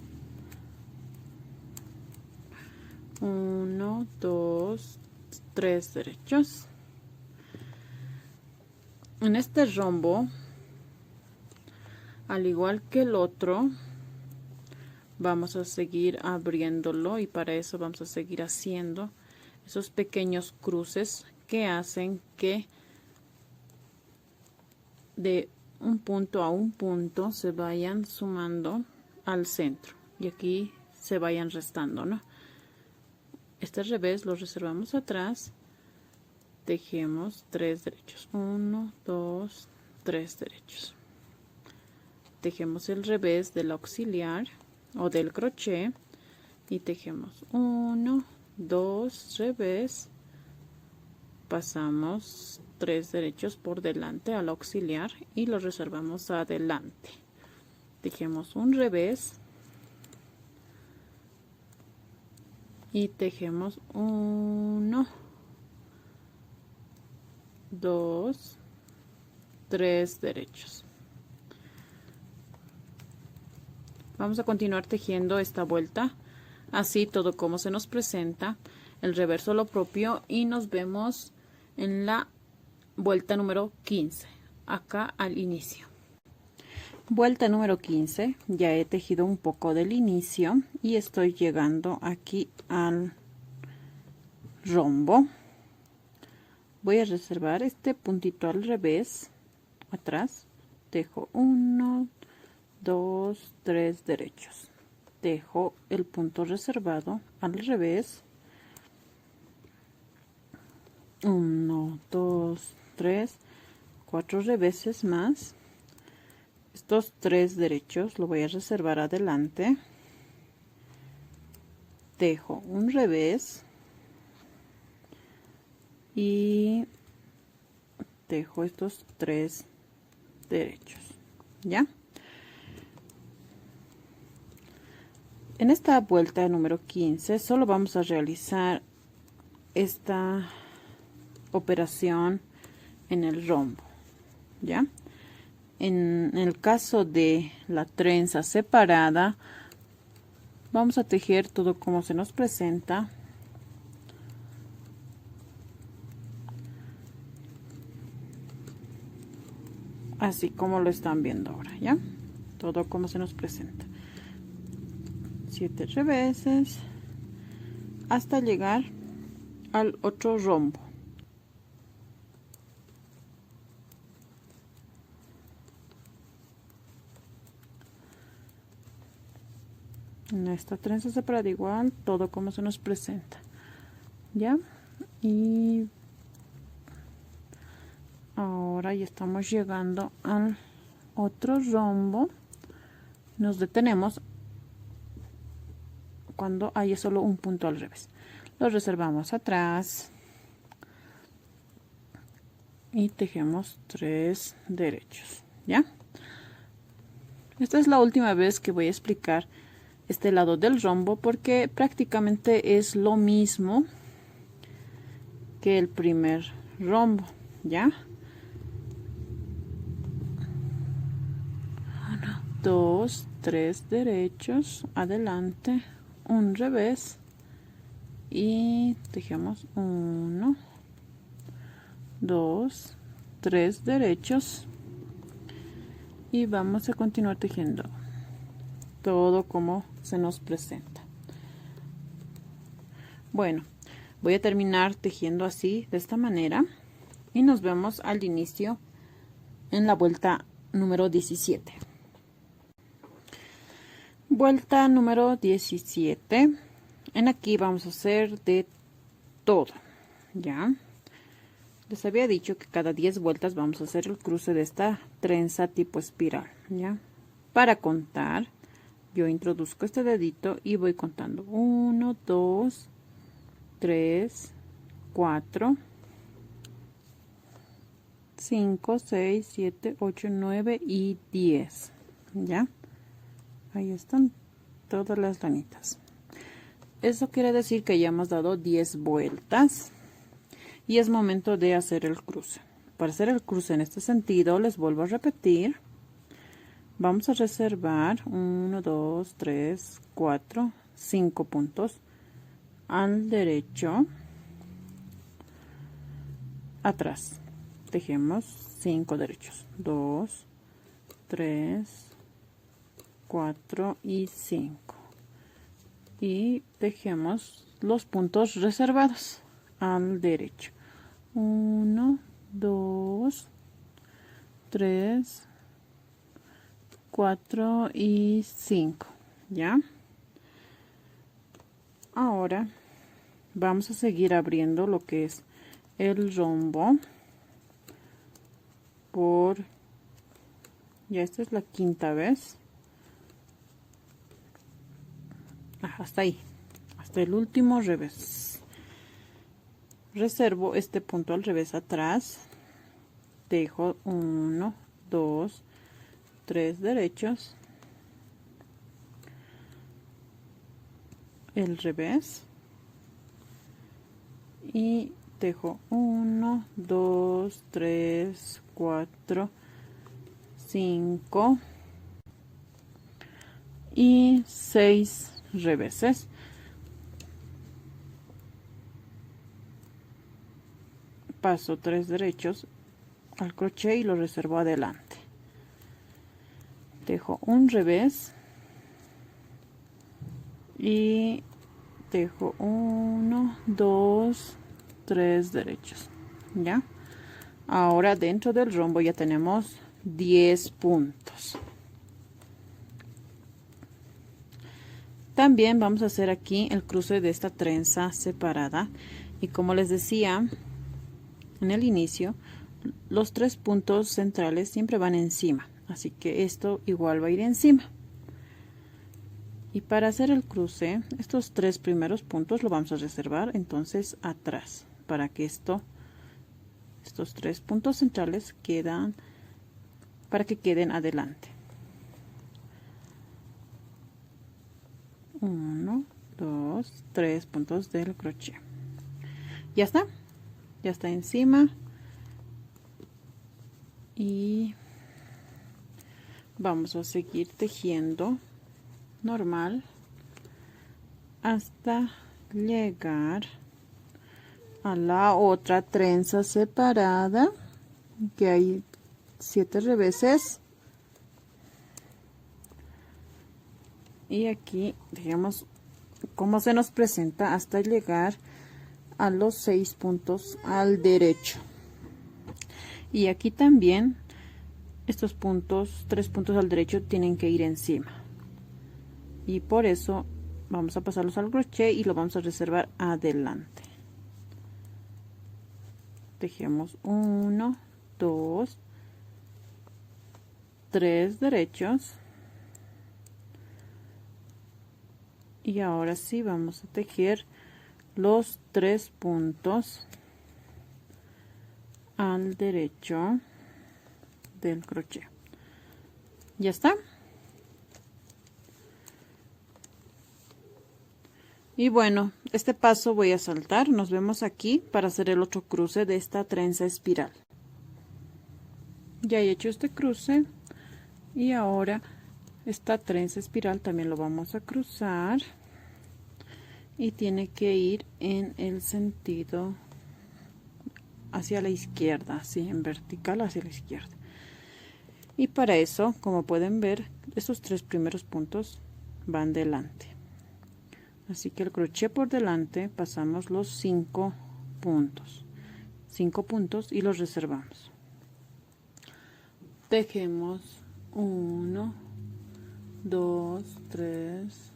1, 2, 3 derechos. En este rombo, al igual que el otro, vamos a seguir abriéndolo, y para eso vamos a seguir haciendo esos pequeños cruces que hacen que de un punto a un punto se vayan sumando al centro y aquí se vayan restando, ¿no? Este revés lo reservamos atrás, tejemos 3 derechos, 1, 2, 3 derechos, tejemos el revés del auxiliar o del crochet y tejemos 1, 2 revés, pasamos 3 derechos por delante al auxiliar y lo reservamos adelante, tejemos un revés y tejemos 1, 2, 3 derechos. Vamos a continuar tejiendo esta vuelta así, todo como se nos presenta, el reverso lo propio, y nos vemos en la vuelta número 15 acá al inicio. Vuelta número 15, ya he tejido un poco del inicio y estoy llegando aquí al rombo. Voy a reservar este puntito al revés, atrás, tejo 1, 2, 3 derechos, tejo el punto reservado al revés, 1, 2, 3, 4 reveses más. Estos 3 derechos lo voy a reservar adelante, tejo un revés y tejo estos 3 derechos. ¿Ya? En esta vuelta número 15 solo vamos a realizar esta operación en el rombo. ¿Ya? En el caso de la trenza separada, vamos a tejer todo como se nos presenta. Así como lo están viendo ahora, ¿ya? Todo como se nos presenta. 7 reveses hasta llegar al otro rombo. En esta trenza separada igual, todo como se nos presenta, ¿ya? Y ahora ya estamos llegando al otro rombo. Nos detenemos cuando haya solo un punto al revés. Lo reservamos atrás y tejemos 3 derechos, ¿ya? Esta es la última vez que voy a explicar este lado del rombo, porque prácticamente es lo mismo que el primer rombo, ¿ya? 1, 2, 3 derechos adelante, un revés y tejemos 1, 2, 3 derechos y vamos a continuar tejiendo todo como se nos presenta. Bueno, voy a terminar tejiendo así, de esta manera, y nos vemos al inicio en la vuelta número 17. Vuelta número 17. En aquí vamos a hacer de todo, Ya les había dicho que cada 10 vueltas vamos a hacer el cruce de esta trenza tipo espiral. Ya, para contar, yo introduzco este dedito y voy contando 1, 2, 3, 4, 5, 6, 7, 8, 9 y 10. Ya, ahí están todas las lanitas. Eso quiere decir que ya hemos dado 10 vueltas y es momento de hacer el cruce. Para hacer el cruce en este sentido, les vuelvo a repetir. Vamos a reservar 1, 2, 3, 4, 5 puntos al derecho, atrás. Tejemos 5 derechos, 2, 3, 4 y 5. Y tejemos los puntos reservados al derecho. 1, 2, 3, 4 y 5. ¿Ya? Ahora vamos a seguir abriendo lo que es el rombo por, ya esta es la quinta vez, hasta ahí, hasta el último revés. Reservo este punto al revés atrás, dejo 1, 2, 3 derechos, el revés y dejo 1, 2, 3, 4, 5 y 6 reveses. Paso 3 derechos al crochet y lo reservo adelante. Dejo un revés y dejo 1, 2, 3 derechos. Ya, ahora dentro del rombo ya tenemos 10 puntos. También vamos a hacer aquí el cruce de esta trenza separada y como les decía en el inicio, los 3 puntos centrales siempre van encima, así que esto igual va a ir encima. Y para hacer el cruce, estos 3 primeros puntos lo vamos a reservar entonces atrás, para que estos 3 puntos centrales quedan, para que queden adelante. 1, 2, 3 puntos del crochet. Ya está encima. Y vamos a seguir tejiendo normal hasta llegar a la otra trenza separada, que hay 7 reveses. Y aquí digamos cómo se nos presenta hasta llegar a los 6 puntos al derecho. Y aquí también estos puntos, 3 puntos al derecho, tienen que ir encima. Y por eso vamos a pasarlos al crochet y lo vamos a reservar adelante. Tejemos 1, 2, 3 derechos. Y ahora sí vamos a tejer los 3 puntos al derecho del crochet. Ya está. Y bueno, este paso voy a saltar. Nos vemos aquí para hacer el otro cruce de esta trenza espiral. Ya he hecho este cruce y ahora esta trenza espiral también lo vamos a cruzar y tiene que ir en el sentido hacia la izquierda, así en vertical hacia la izquierda. Y para eso, como pueden ver, estos 3 primeros puntos van delante, así que el crochet por delante pasamos los 5 puntos y los reservamos. Tejemos 1, 2, 3,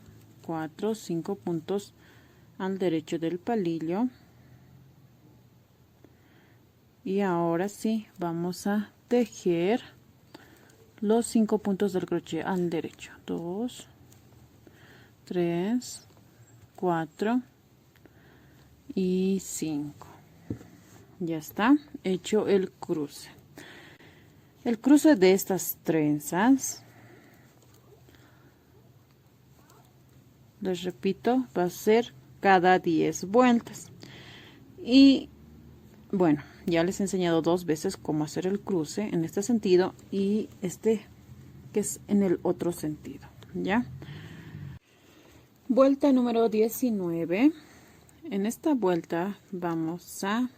4, 5 puntos al derecho del palillo. Y ahora sí, vamos a tejer los 5 puntos del crochet al derecho. 2, 3, 4 y 5. Ya está hecho el cruce. El cruce de estas trenzas, les repito, va a ser cada 10 vueltas. Y bueno, ya les he enseñado 2 veces cómo hacer el cruce en este sentido y este que es en el otro sentido. Ya. Vuelta número 19. En esta vuelta vamos a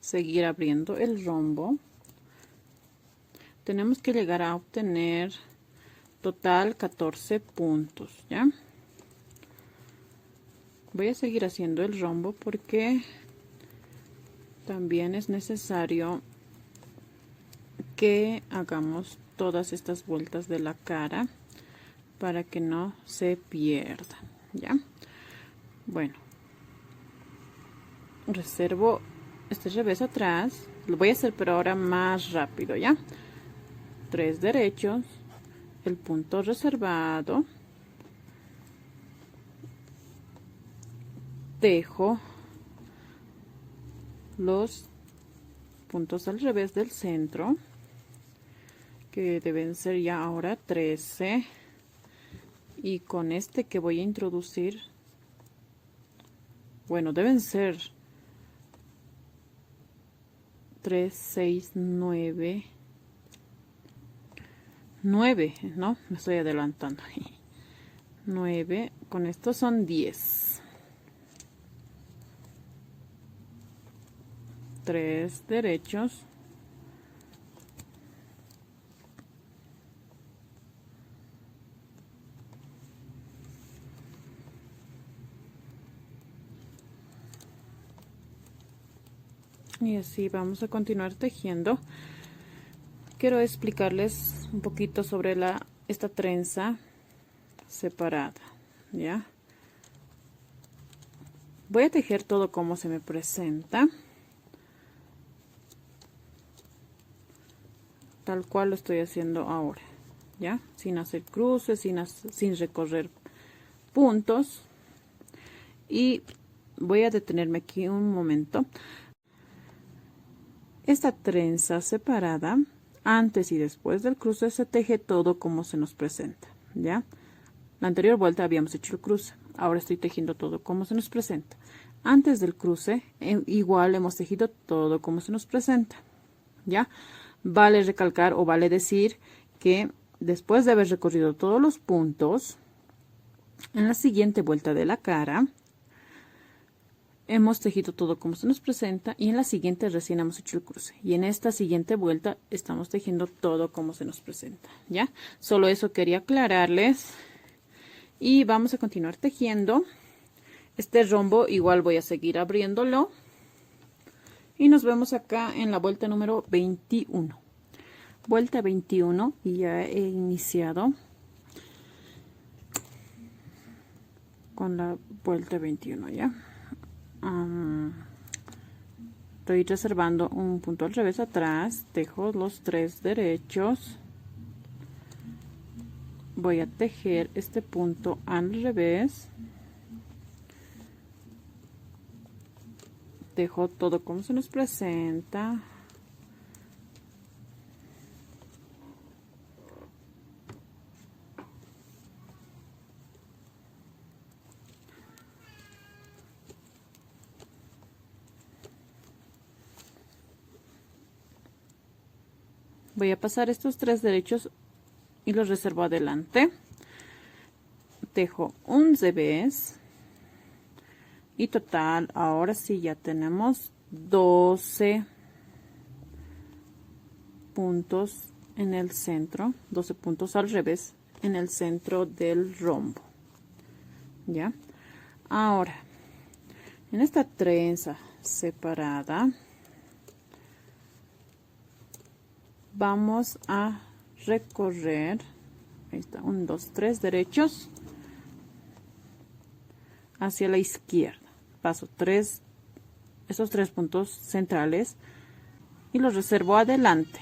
seguir abriendo el rombo. Tenemos que llegar a obtener total 14 puntos, ¿ya? Voy a seguir haciendo el rombo porque también es necesario que hagamos todas estas vueltas de la cara para que no se pierdan, ¿ya? Bueno, reservo este revés atrás. Lo voy a hacer pero ahora más rápido, ¿ya? 3 derechos, el punto reservado, tejo los puntos al revés del centro, que deben ser ya ahora 13, y con este que voy a introducir, bueno, deben ser 3, 6, 9, ¿no? Me estoy adelantando. 9, con estos son 10. 3 derechos. Y así vamos a continuar tejiendo. Quiero explicarles un poquito sobre esta trenza separada, ¿ya? Voy a tejer todo como se me presenta, tal cual lo estoy haciendo ahora, ¿ya? Sin hacer cruces, sin recorrer puntos. Y voy a detenerme aquí un momento. Esta trenza separada, antes y después del cruce, se teje todo como se nos presenta, ¿ya? La anterior vuelta habíamos hecho el cruce, ahora estoy tejiendo todo como se nos presenta. Antes del cruce, igual hemos tejido todo como se nos presenta, ¿ya? Vale recalcar o vale decir que después de haber recorrido todos los puntos, en la siguiente vuelta de la cara, hemos tejido todo como se nos presenta, y en la siguiente recién hemos hecho el cruce, y en esta siguiente vuelta estamos tejiendo todo como se nos presenta, ¿ya? Solo eso quería aclararles. Y vamos a continuar tejiendo este rombo. Igual voy a seguir abriéndolo y nos vemos acá en la vuelta número 21. Vuelta 21, y ya he iniciado con la vuelta 21, ¿ya? Estoy reservando un punto al revés atrás, tejo los 3 derechos, voy a tejer este punto al revés, tejo todo como se nos presenta, voy a pasar estos 3 derechos y los reservo adelante, tejo un revés, y total ahora sí ya tenemos 12 puntos en el centro, 12 puntos al revés en el centro del rombo, ya. Ahora en esta trenza separada vamos a recorrer, ahí está, 1, 2, 3 derechos hacia la izquierda, paso esos 3 puntos centrales y lo reservo adelante.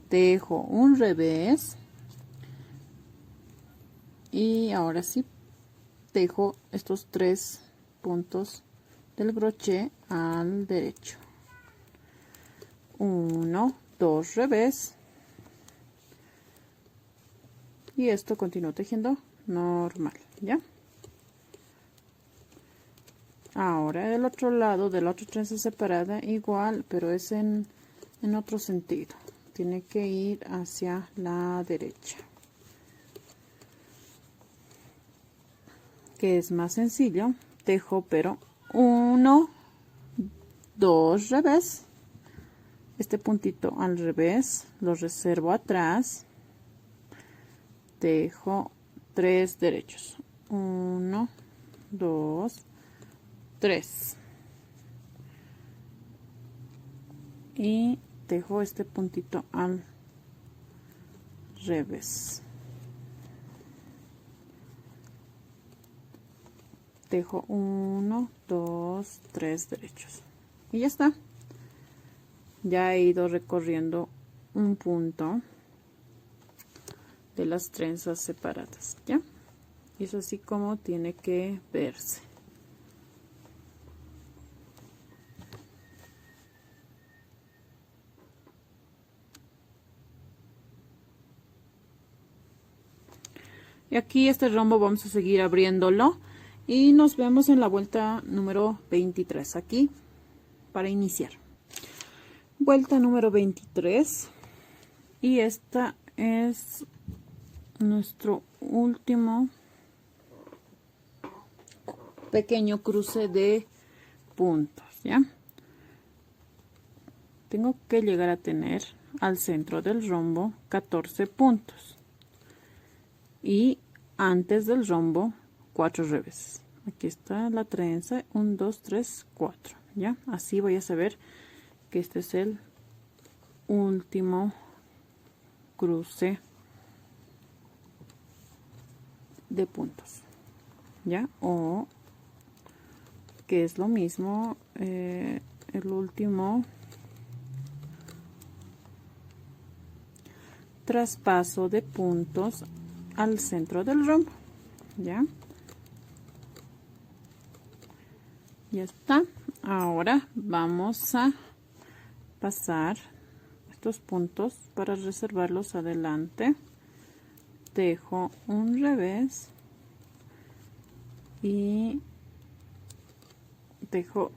Tejo un revés y ahora sí tejo estos 3 puntos del crochet al derecho. 1, 2 revés, y esto continúo tejiendo normal, ¿ya? Ahora del otro lado, de la otra trenza separada, igual, pero es en otro sentido. Tiene que ir hacia la derecha, que es más sencillo. Tejo pero 1, 2 revés, este puntito al revés lo reservo atrás, tejo 3 derechos, 1, 2, 3, y tejo este puntito al revés, tejo 1, 2, 3 derechos y ya está. Ya he ido recorriendo un punto de las trenzas separadas, ¿ya? Y es así como tiene que verse. Y aquí este rombo vamos a seguir abriéndolo y nos vemos en la vuelta número 23 aquí para iniciar. Vuelta número 23, y esta es nuestro último pequeño cruce de puntos, ¿ya? Tengo que llegar a tener al centro del rombo 14 puntos y antes del rombo 4 reveses. Aquí está la trenza, 1, 2, 3, 4, ¿ya? Así voy a saber que este es el último cruce de puntos, ¿ya? O que es lo mismo, el último traspaso de puntos al centro del rombo, ¿ya? Ya está. Ahora vamos a pasar estos puntos para reservarlos adelante. Tejo un revés y tejo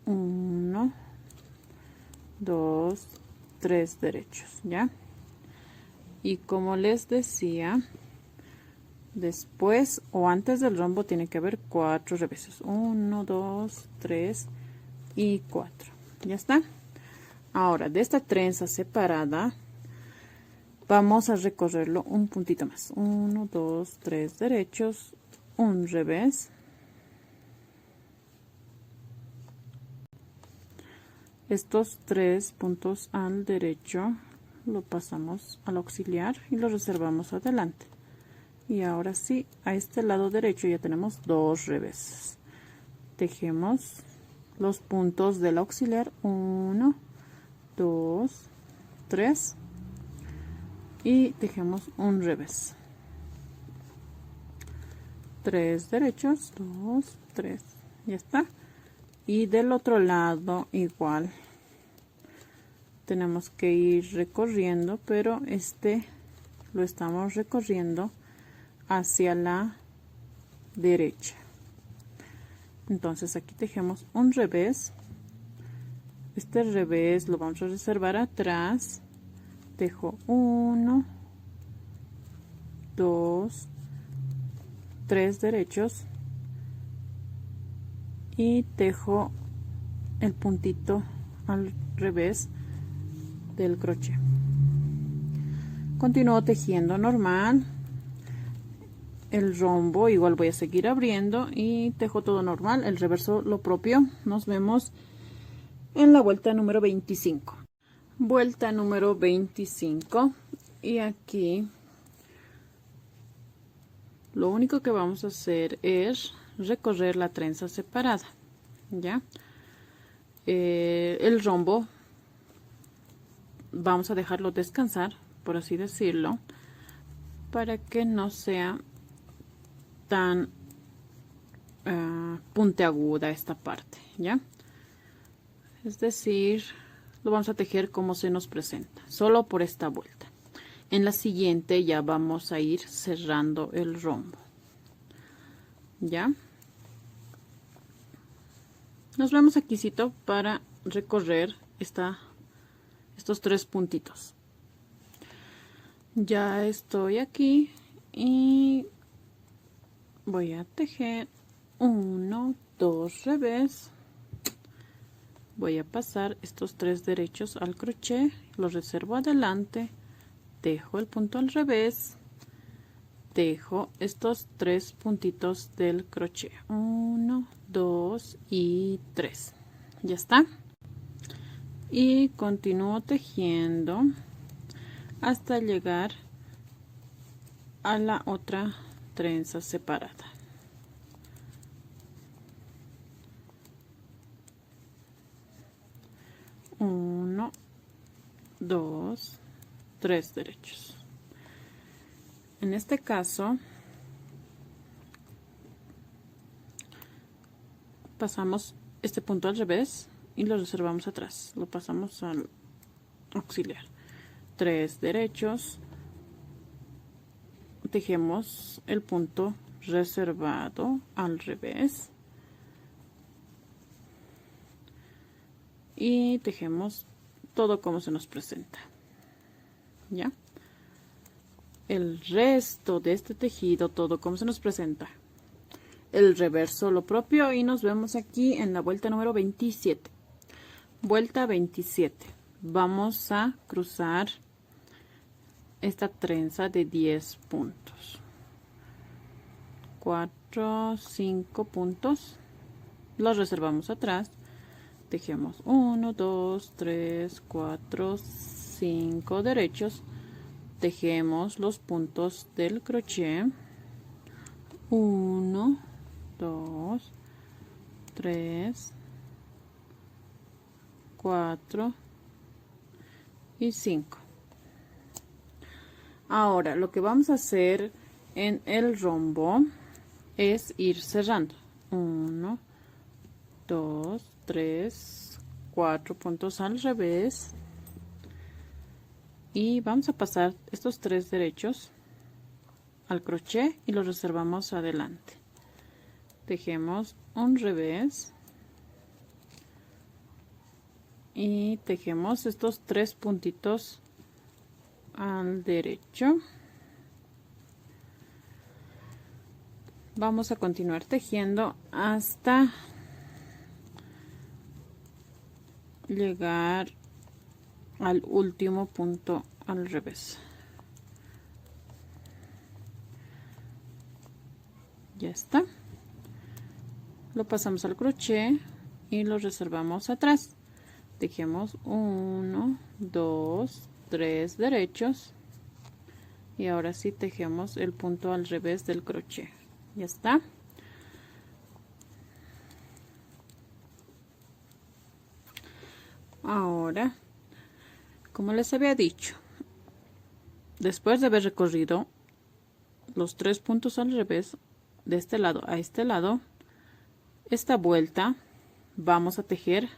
1, 2, 3 derechos, ¿ya? Y como les decía, después o antes del rombo tiene que haber 4 reveses, 1, 2, 3 y 4. Ya está. Ahora de esta trenza separada vamos a recorrerlo un puntito más, 1, 2, 3 derechos, un revés, estos 3 puntos al derecho lo pasamos al auxiliar y lo reservamos adelante. Y ahora sí, a este lado derecho ya tenemos 2 reveses. Tejemos los puntos del auxiliar, 1, 2, 3 y tejemos un revés, 3 derechos, 2, 3, ya está. Y del otro lado igual tenemos que ir recorriendo, pero este lo estamos recorriendo hacia la derecha. Entonces aquí tejemos un revés, este revés lo vamos a reservar atrás, tejo 1, 2, 3 derechos y tejo el puntito al revés del crochet. Continúo tejiendo normal. El rombo igual voy a seguir abriendo y tejo todo normal, el reverso lo propio. Nos vemos en la vuelta número 25. Vuelta número 25, y aquí lo único que vamos a hacer es recorrer la trenza separada, ya. El rombo vamos a dejarlo descansar, por así decirlo, para que no sea tan puntiaguda esta parte, ¿ya? Es decir, lo vamos a tejer como se nos presenta, solo por esta vuelta. En la siguiente ya vamos a ir cerrando el rombo, ¿ya? Nos vemos aquícito para recorrer estos 3 puntitos. Ya estoy aquí y voy a tejer 1, 2 revés. Voy a pasar estos 3 derechos al crochet, los reservo adelante, tejo el punto al revés, tejo estos 3 puntitos del crochet, 1, 2 y 3. Ya está. Y continúo tejiendo hasta llegar a la otra trenza separada. Uno, 2, 3 derechos. En este caso pasamos este punto al revés y lo reservamos atrás, lo pasamos al auxiliar, 3 derechos, tejemos el punto reservado al revés y tejemos todo como se nos presenta, ya. El resto de este tejido todo como se nos presenta, el reverso lo propio, y nos vemos aquí en la vuelta número 27. Vuelta 27, vamos a cruzar esta trenza de 10 puntos, 4, 5 puntos, los reservamos atrás, tejemos 1, 2, 3, 4, 5 derechos, tejemos los puntos del crochet, 1, 2, 3, 4 y 5. Ahora lo que vamos a hacer en el rombo es ir cerrando 1, 2, 3, 4 puntos al revés y vamos a pasar estos 3 derechos al crochet y los reservamos adelante, tejemos un revés y tejemos estos 3 puntitos al derecho. Vamos a continuar tejiendo hasta llegar al último punto al revés. Ya está. Lo pasamos al crochet y lo reservamos atrás, tejemos 1, 2, 3 derechos y ahora sí tejemos el punto al revés del crochet. Ya está. Ahora, como les había dicho, después de haber recorrido los 3 puntos al revés de este lado a este lado, esta vuelta vamos a tejer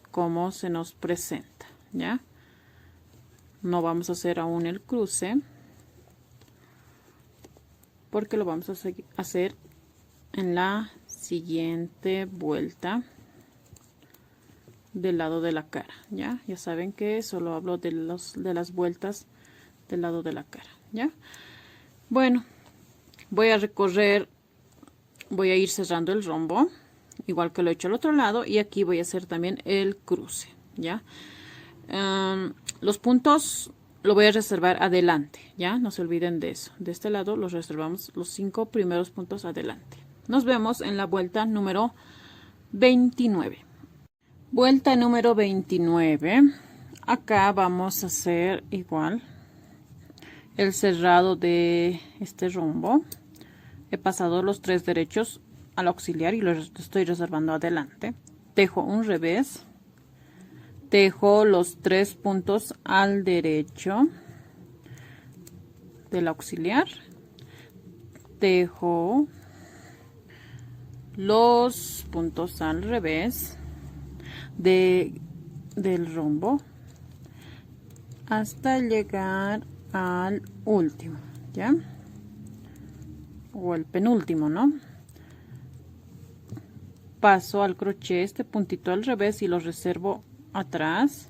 como se nos presenta, ya. No vamos a hacer aún el cruce porque lo vamos a hacer en la siguiente vuelta del lado de la cara, ya saben que solo hablo de las vueltas del lado de la cara, ya. Bueno, voy a ir cerrando el rombo igual que lo he hecho al otro lado, y aquí voy a hacer también el cruce, ya. Los puntos lo voy a reservar adelante, ya, no se olviden de eso. De este lado los reservamos los 5 primeros puntos adelante. Nos vemos en la vuelta número 29. Vuelta número 29. Acá vamos a hacer igual el cerrado de este rombo. He pasado los 3 derechos al auxiliar y los estoy reservando adelante. Tejo un revés, tejo los 3 puntos al derecho del auxiliar, tejo los puntos al revés del rombo hasta llegar al último, ¿ya? O el penúltimo, ¿no? Paso al crochet este puntito al revés y lo reservo atrás,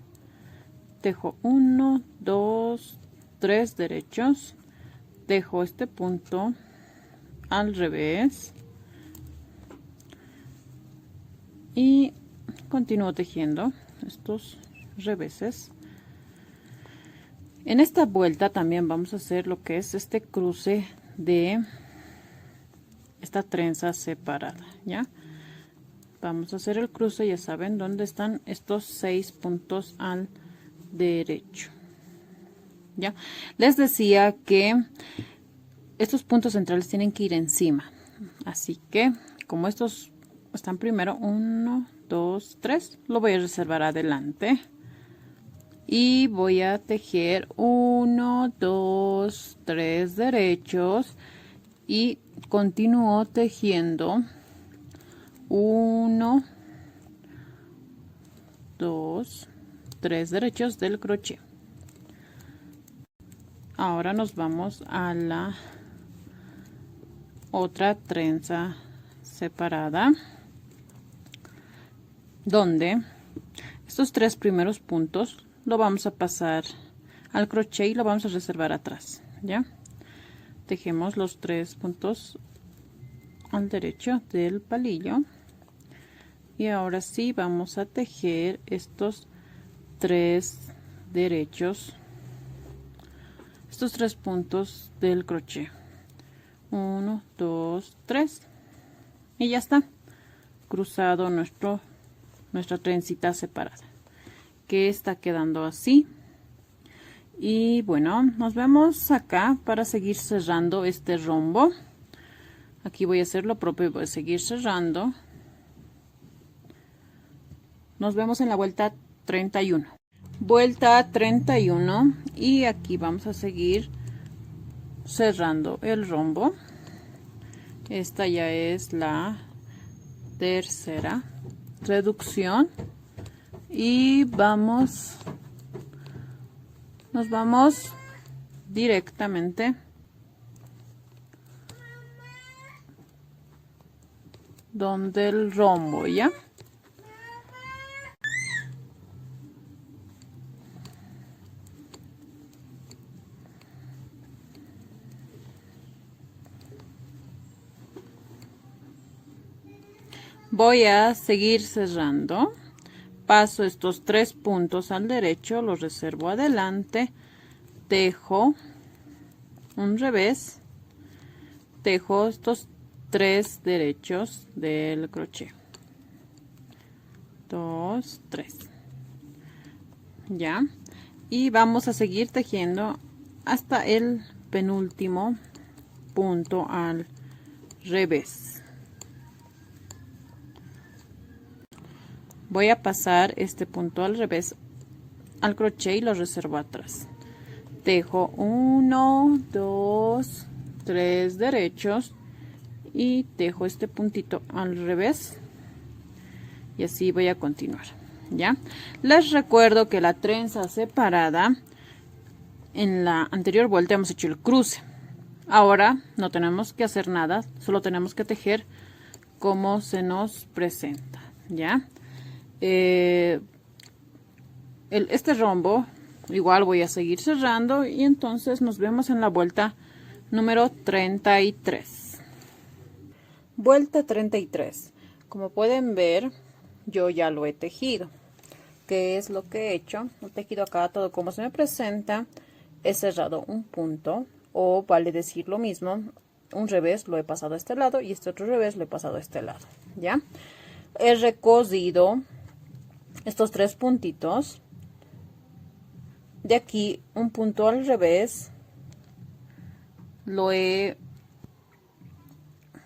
tejo 1, 2, 3 derechos, tejo este punto al revés y continúo tejiendo estos reveses. En esta vuelta también vamos a hacer lo que es este cruce de esta trenza separada, ¿ya? Vamos a hacer el cruce, ya saben dónde están estos 6 puntos al derecho, ¿ya? Les decía que estos puntos centrales tienen que ir encima, así que como estos están primero, 1, 2, 3, lo voy a reservar adelante y voy a tejer 1, 2, 3 derechos y continúo tejiendo 1, 2, 3 derechos del crochet. Ahora nos vamos a la otra trenza separada, donde estos 3 primeros puntos lo vamos a pasar al crochet y lo vamos a reservar atrás, ¿ya? Tejemos los 3 puntos al derecho del palillo y ahora sí vamos a tejer estos 3 derechos, estos 3 puntos del crochet, 1, 2, 3 y ya está cruzado nuestra trencita separada, que está quedando así. Y bueno, nos vemos acá para seguir cerrando este rombo. Aquí voy a hacer lo propio, voy a seguir cerrando. Nos vemos en la vuelta 31. Vuelta 31 y aquí vamos a seguir cerrando el rombo. Esta ya es la tercera reducción y nos vamos directamente donde el rombo, ¿ya? Voy a seguir cerrando, paso estos 3 puntos al derecho, los reservo adelante, tejo un revés, tejo estos 3 derechos del crochet, 2, 3, ya, y vamos a seguir tejiendo hasta el penúltimo punto al revés. Voy a pasar este punto al revés al crochet y lo reservo atrás. Tejo 1, 2, 3 derechos y tejo este puntito al revés y así voy a continuar, ¿ya? Les recuerdo que la trenza separada, en la anterior vuelta hemos hecho el cruce. Ahora no tenemos que hacer nada, solo tenemos que tejer como se nos presenta, ¿ya? Este rombo igual voy a seguir cerrando y entonces nos vemos en la vuelta número 33. Vuelta 33. Como pueden ver, yo ya lo he tejido. ¿Qué es lo que he hecho? He tejido acá todo como se me presenta. He cerrado un punto, o vale decir lo mismo, un revés lo he pasado a este lado y este otro revés lo he pasado a este lado, ¿ya? He recosido estos 3 puntitos, de aquí un punto al revés, lo he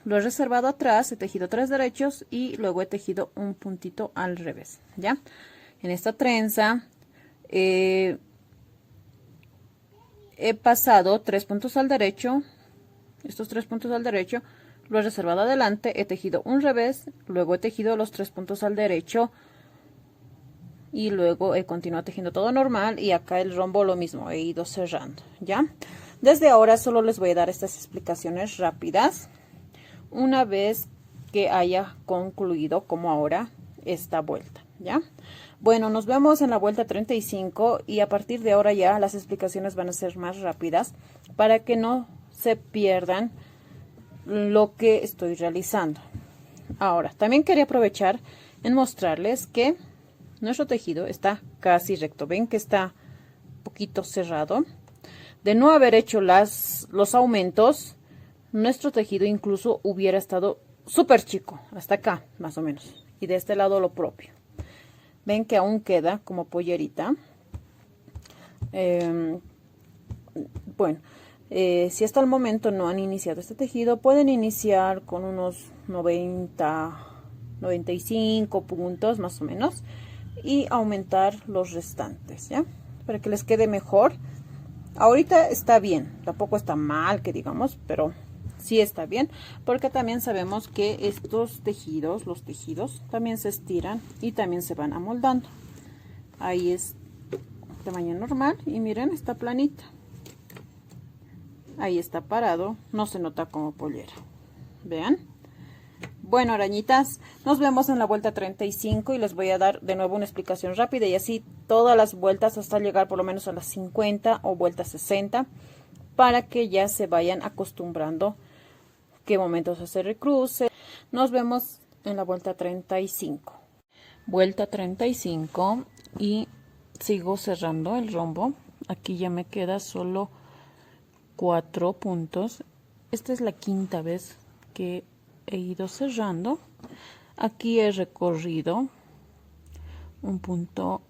reservado atrás, he tejido 3 derechos y luego he tejido un puntito al revés, ¿ya? En esta trenza he pasado 3 puntos al derecho, estos 3 puntos al derecho, lo he reservado adelante, he tejido un revés, luego he tejido los 3 puntos al derecho y luego he continuado tejiendo todo normal, y acá el rombo lo mismo, he ido cerrando, ¿ya? Desde ahora solo les voy a dar estas explicaciones rápidas una vez que haya concluido, como ahora, esta vuelta, ¿ya? Bueno, nos vemos en la vuelta 35 y a partir de ahora ya las explicaciones van a ser más rápidas para que no se pierdan lo que estoy realizando. Ahora, también quería aprovechar en mostrarles que nuestro tejido está casi recto. Ven que está un poquito cerrado. De no haber hecho los aumentos, nuestro tejido incluso hubiera estado súper chico, hasta acá más o menos, y de este lado lo propio. Ven que aún queda como pollerita. Bueno, si hasta el momento no han iniciado este tejido, pueden iniciar con unos 95 puntos más o menos y aumentar los restantes, ¿ya? Para que les quede mejor. Ahorita está bien, tampoco está mal que digamos, pero sí está bien, porque también sabemos que estos tejidos, los tejidos, también se estiran y también se van amoldando. Ahí es tamaño normal y miren, está planita. Ahí está parado, no se nota como pollera. Vean. Bueno, arañitas, nos vemos en la vuelta 35 y les voy a dar de nuevo una explicación rápida y así todas las vueltas hasta llegar por lo menos a las 50 o vuelta 60 para que ya se vayan acostumbrando qué momentos hacer el cruce. Nos vemos en la vuelta 35. Vuelta 35 y sigo cerrando el rombo. Aquí ya me queda solo 4 puntos. Esta es la quinta vez que he ido cerrando. Aquí he recorrido un punto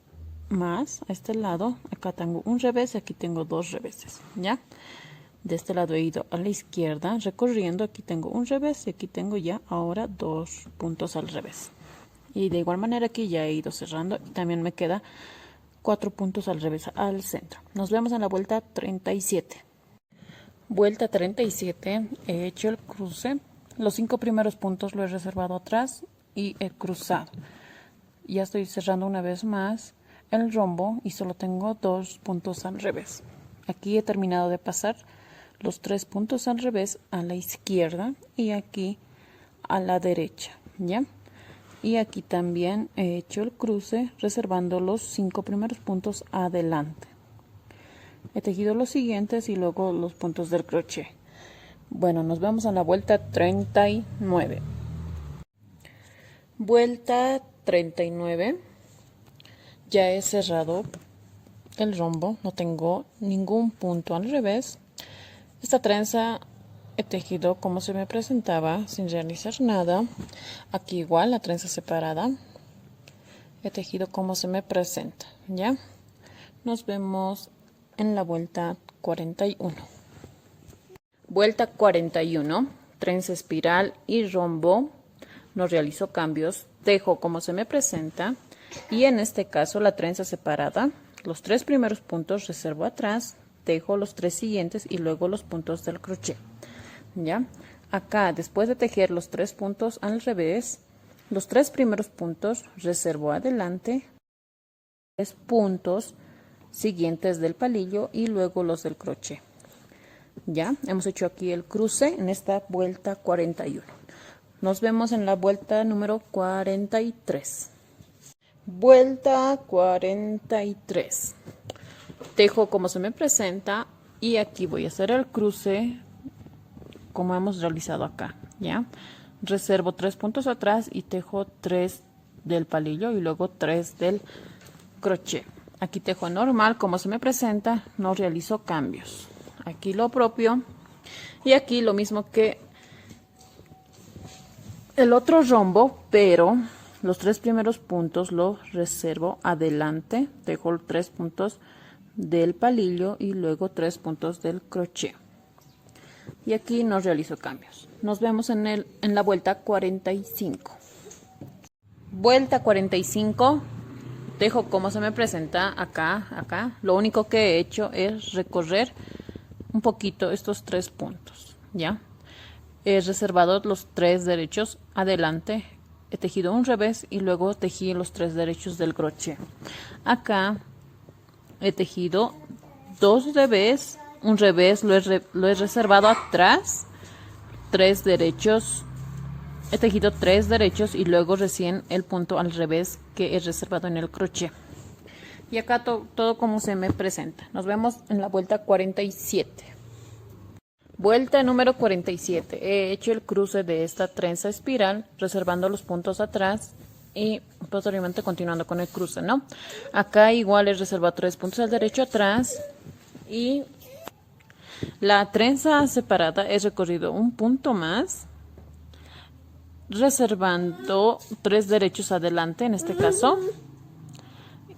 más a este lado. Acá tengo un revés y aquí tengo 2 reveses, ¿ya? De este lado he ido a la izquierda recorriendo. Aquí tengo un revés y aquí tengo ya ahora 2 puntos al revés. Y de igual manera aquí ya he ido cerrando y también me queda 4 puntos al revés al centro. Nos vemos en la vuelta 37. Vuelta 37, he hecho el cruce. Los 5 primeros puntos lo he reservado atrás y he cruzado. Ya estoy cerrando una vez más el rombo y solo tengo 2 puntos al revés. Aquí he terminado de pasar los 3 puntos al revés a la izquierda y aquí a la derecha, ¿ya? Y aquí también he hecho el cruce reservando los 5 primeros puntos adelante. He tejido los siguientes y luego los puntos del crochet. Bueno, nos vemos en la vuelta 39. Vuelta 39. Ya he cerrado el rombo, no tengo ningún punto al revés. Esta trenza he tejido como se me presentaba, sin realizar nada. Aquí igual la trenza separada. He tejido como se me presenta, ¿ya? Nos vemos en la vuelta 41. Vuelta 41, trenza espiral y rombo. No realizo cambios, tejo como se me presenta y en este caso la trenza separada. Los 3 primeros puntos reservo atrás, tejo los 3 siguientes y luego los puntos del crochet, ¿ya? Acá después de tejer los 3 puntos al revés, los 3 primeros puntos reservo adelante, 3 puntos siguientes del palillo y luego los del crochet. Ya hemos hecho aquí el cruce en esta vuelta 41. Nos vemos en la vuelta número 43. Vuelta 43. Tejo como se me presenta y aquí voy a hacer el cruce como hemos realizado acá, ¿ya? Reservo 3 puntos atrás y tejo 3 del palillo y luego 3 del crochet. Aquí tejo normal como se me presenta, no realizo cambios. Aquí lo propio y aquí lo mismo que el otro rombo, pero los 3 primeros puntos los reservo adelante, tejo 3 puntos del palillo y luego 3 puntos del crochet y aquí no realizo cambios. Nos vemos en la vuelta 45. Vuelta 45. tejo como se me presenta acá. Lo único que he hecho es recorrer un poquito estos 3 puntos, ¿ya? He reservado los 3 derechos adelante, he tejido un revés y luego tejí los 3 derechos del crochet. Acá he tejido 2 revés, un revés lo he reservado atrás, 3 derechos, he tejido 3 derechos y luego recién el punto al revés que he reservado en el crochet. Y acá todo como se me presenta. Nos vemos en la vuelta 47. Vuelta número 47. He hecho el cruce de esta trenza espiral, reservando los puntos atrás y posteriormente continuando con el cruce, ¿no? Acá igual he reservado 3 puntos al derecho atrás y la trenza separada he recorrido un punto más, reservando 3 derechos adelante en este caso.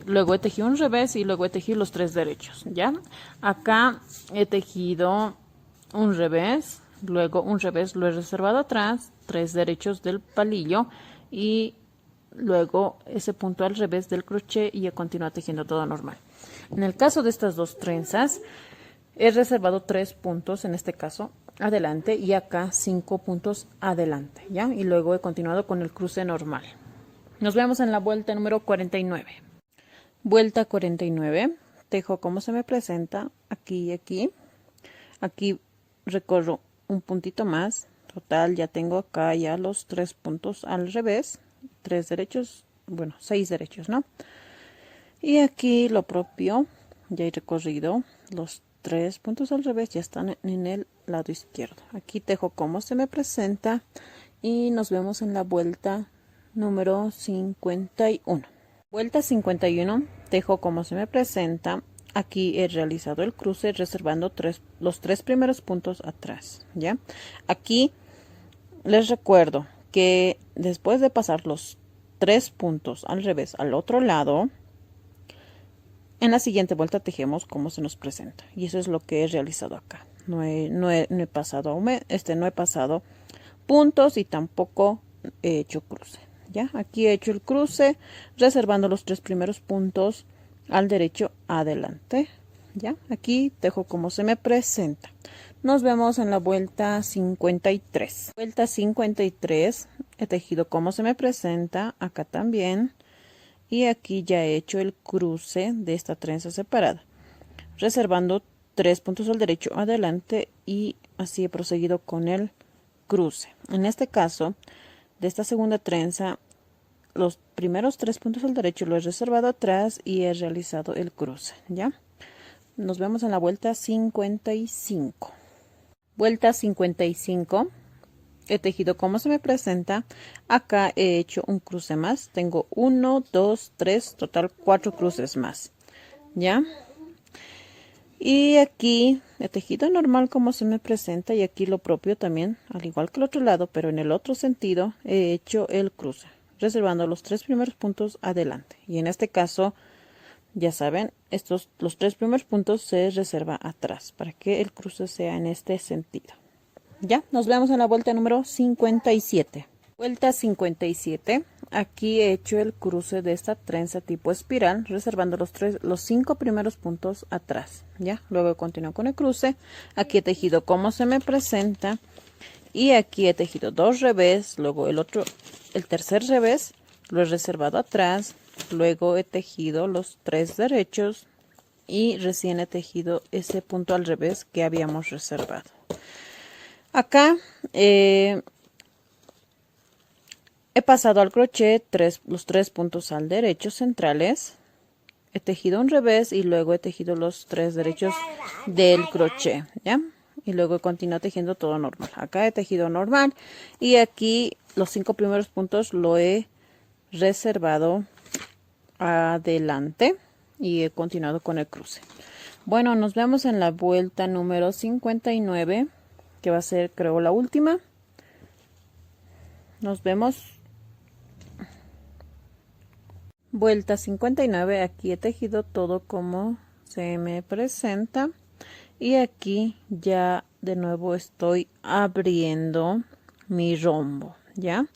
Luego he tejido un revés y luego he tejido los 3 derechos, ¿ya? Acá he tejido un revés, luego un revés lo he reservado atrás, 3 derechos del palillo y luego ese punto al revés del crochet y he continuado tejiendo todo normal. En el caso de estas dos trenzas he reservado 3 puntos en este caso adelante y acá 5 puntos adelante, ¿ya? Y luego he continuado con el cruce normal. Nos vemos en la vuelta número 49. Vuelta 49, tejo como se me presenta aquí y aquí. Aquí recorro un puntito más, total ya tengo acá ya los 3 puntos al revés, 3 derechos, bueno 6 derechos, ¿no? Y aquí lo propio, ya he recorrido los 3 puntos al revés, ya están en el lado izquierdo. Aquí tejo como se me presenta y nos vemos en la vuelta número 51. Vuelta 51, tejo como se me presenta. Aquí he realizado el cruce reservando los 3 primeros puntos atrás, ¿ya? Aquí les recuerdo que después de pasar los 3 puntos al revés al otro lado, en la siguiente vuelta tejemos como se nos presenta. Y eso es lo que he realizado acá. No he pasado puntos y tampoco he hecho cruce, ¿ya? Aquí he hecho el cruce reservando los 3 primeros puntos al derecho adelante, ¿ya? Aquí tejo como se me presenta. Nos vemos en la vuelta 53. Vuelta 53, he tejido como se me presenta, acá también. Y aquí ya he hecho el cruce de esta trenza separada, reservando 3 puntos al derecho adelante y así he proseguido con el cruce. En este caso, de esta segunda trenza, los primeros 3 puntos al derecho lo he reservado atrás y he realizado el cruce, ¿ya? Nos vemos en la vuelta 55. Vuelta 55. He tejido como se me presenta. Acá he hecho un cruce más. Tengo 1, 2, 3, total 4 cruces más, ¿ya? Y aquí he tejido normal como se me presenta y aquí lo propio también, al igual que el otro lado, pero en el otro sentido he hecho el cruce, reservando los 3 primeros puntos adelante. Y en este caso, ya saben, los 3 primeros puntos se reserva atrás para que el cruce sea en este sentido. Ya, nos vemos en la vuelta número 57. Vuelta 57. Aquí he hecho el cruce de esta trenza tipo espiral, reservando los 5 primeros puntos atrás. Ya, luego continúo con el cruce. Aquí he tejido como se me presenta. Y aquí he tejido 2 revés, luego el tercer revés lo he reservado atrás, luego he tejido los 3 derechos y recién he tejido ese punto al revés que habíamos reservado. Acá he pasado al crochet los 3 puntos al derecho centrales, he tejido un revés y luego he tejido los 3 derechos del crochet, ¿ya? Y luego continúo tejiendo todo normal. Acá he tejido normal y aquí los 5 primeros puntos lo he reservado adelante y he continuado con el cruce. Bueno, nos vemos en la vuelta número 59, que va a ser, creo, la última. Nos vemos. Vuelta 59, aquí he tejido todo como se me presenta. Y aquí ya de nuevo estoy abriendo mi rombo, ¿ya?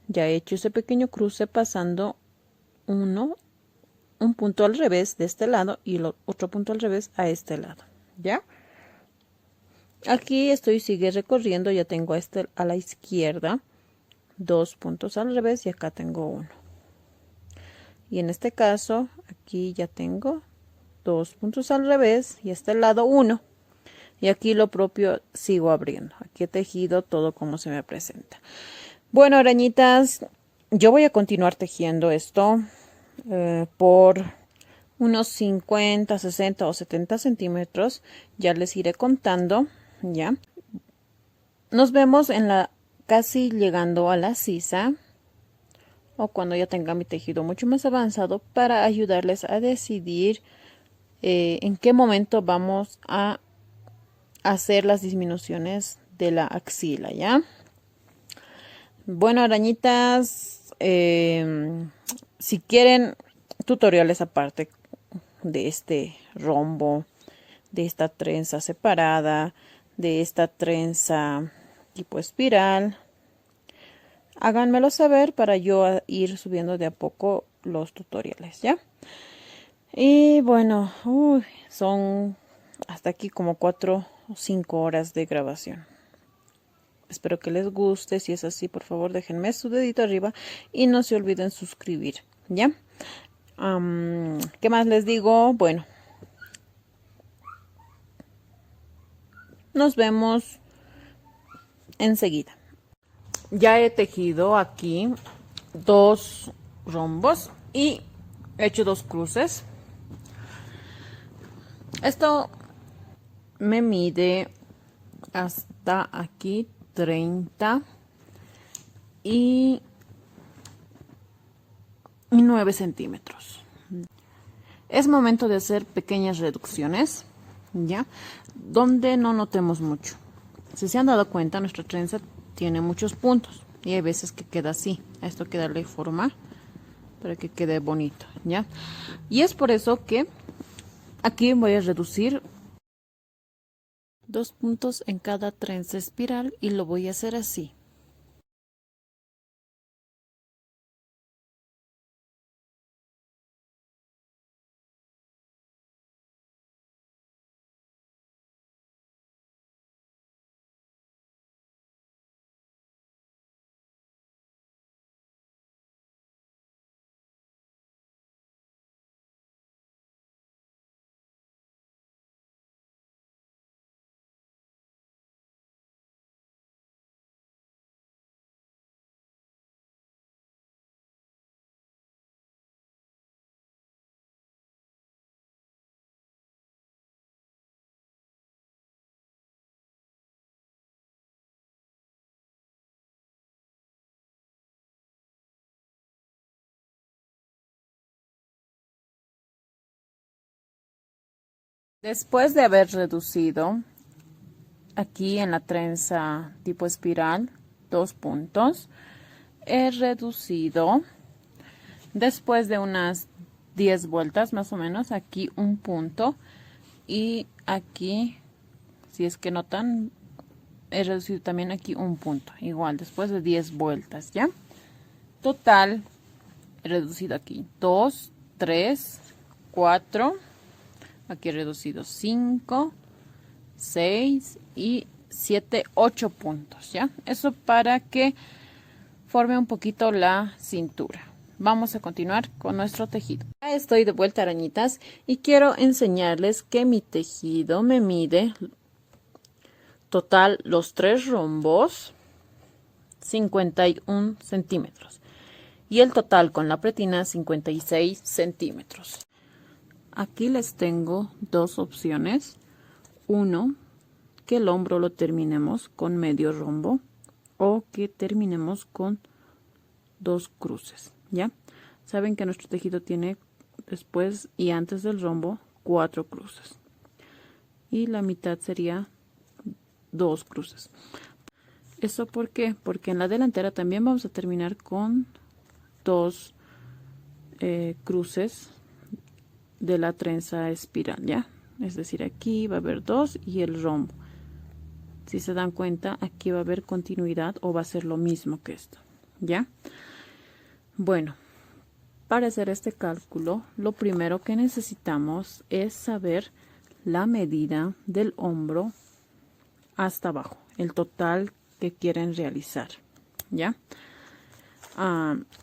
Ya he hecho ese pequeño cruce pasando 1, un punto al revés de este lado y el otro punto al revés a este lado, ¿ya? Aquí sigue recorriendo, ya tengo a la izquierda 2 puntos al revés y acá tengo uno. Y en este caso, aquí ya tengo 2 puntos al revés y este lado 1. Y aquí lo propio sigo abriendo. Aquí he tejido todo como se me presenta. Bueno, arañitas, yo voy a continuar tejiendo esto por unos 50, 60 o 70 centímetros. Ya les iré contando, ¿ya? Nos vemos casi llegando a la sisa o cuando ya tenga mi tejido mucho más avanzado para ayudarles a decidir en qué momento vamos a hacer las disminuciones de la axila, ¿ya? Bueno, arañitas, si quieren tutoriales aparte de este rombo, de esta trenza separada, de esta trenza tipo espiral, háganmelo saber para yo ir subiendo de a poco los tutoriales, ¿ya? Y bueno, son hasta aquí como 4 o 5 horas de grabación. Espero que les guste. Si es así, por favor, déjenme su dedito arriba y no se olviden suscribir, ¿ya? ¿Qué más les digo? Bueno, nos vemos enseguida. Ya he tejido aquí 2 rombos y he hecho 2 cruces. Esto me mide hasta aquí 30 y 9 centímetros. Es momento de hacer pequeñas reducciones, ¿ya? Donde no notemos mucho. Si se han dado cuenta, nuestra trenza tiene muchos puntos y hay veces que queda así. A esto hay que darle forma para que quede bonito, ¿ya? Y es por eso que aquí voy a reducir 2 puntos en cada trenza espiral y lo voy a hacer así. Después de haber reducido aquí en la trenza tipo espiral 2 puntos, he reducido después de unas 10 vueltas más o menos aquí un punto y aquí, si es que notan, he reducido también aquí un punto, igual después de 10 vueltas, ¿ya? Total, he reducido aquí 2, 3, 4, aquí he reducido 5, 6 y 7, 8 puntos, ¿ya? Eso para que forme un poquito la cintura. Vamos a continuar con nuestro tejido. Ya estoy de vuelta, arañitas, y quiero enseñarles que mi tejido me mide total los 3 rombos 51 centímetros y el total con la pretina 56 centímetros. Aquí les tengo 2 opciones. Uno, que el hombro lo terminemos con medio rombo o que terminemos con 2 cruces, ¿ya? Saben que nuestro tejido tiene después y antes del rombo 4 cruces y la mitad sería 2 cruces. ¿Eso por qué? Porque en la delantera también vamos a terminar con 2 cruces de la trenza espiral, ¿ya? Es decir, aquí va a haber 2 y el rombo. Si se dan cuenta, aquí va a haber continuidad o va a ser lo mismo que esto, ¿ya? Bueno, Para hacer este cálculo, lo primero que necesitamos es saber la medida del hombro hasta abajo, el total que quieren realizar, ¿ya?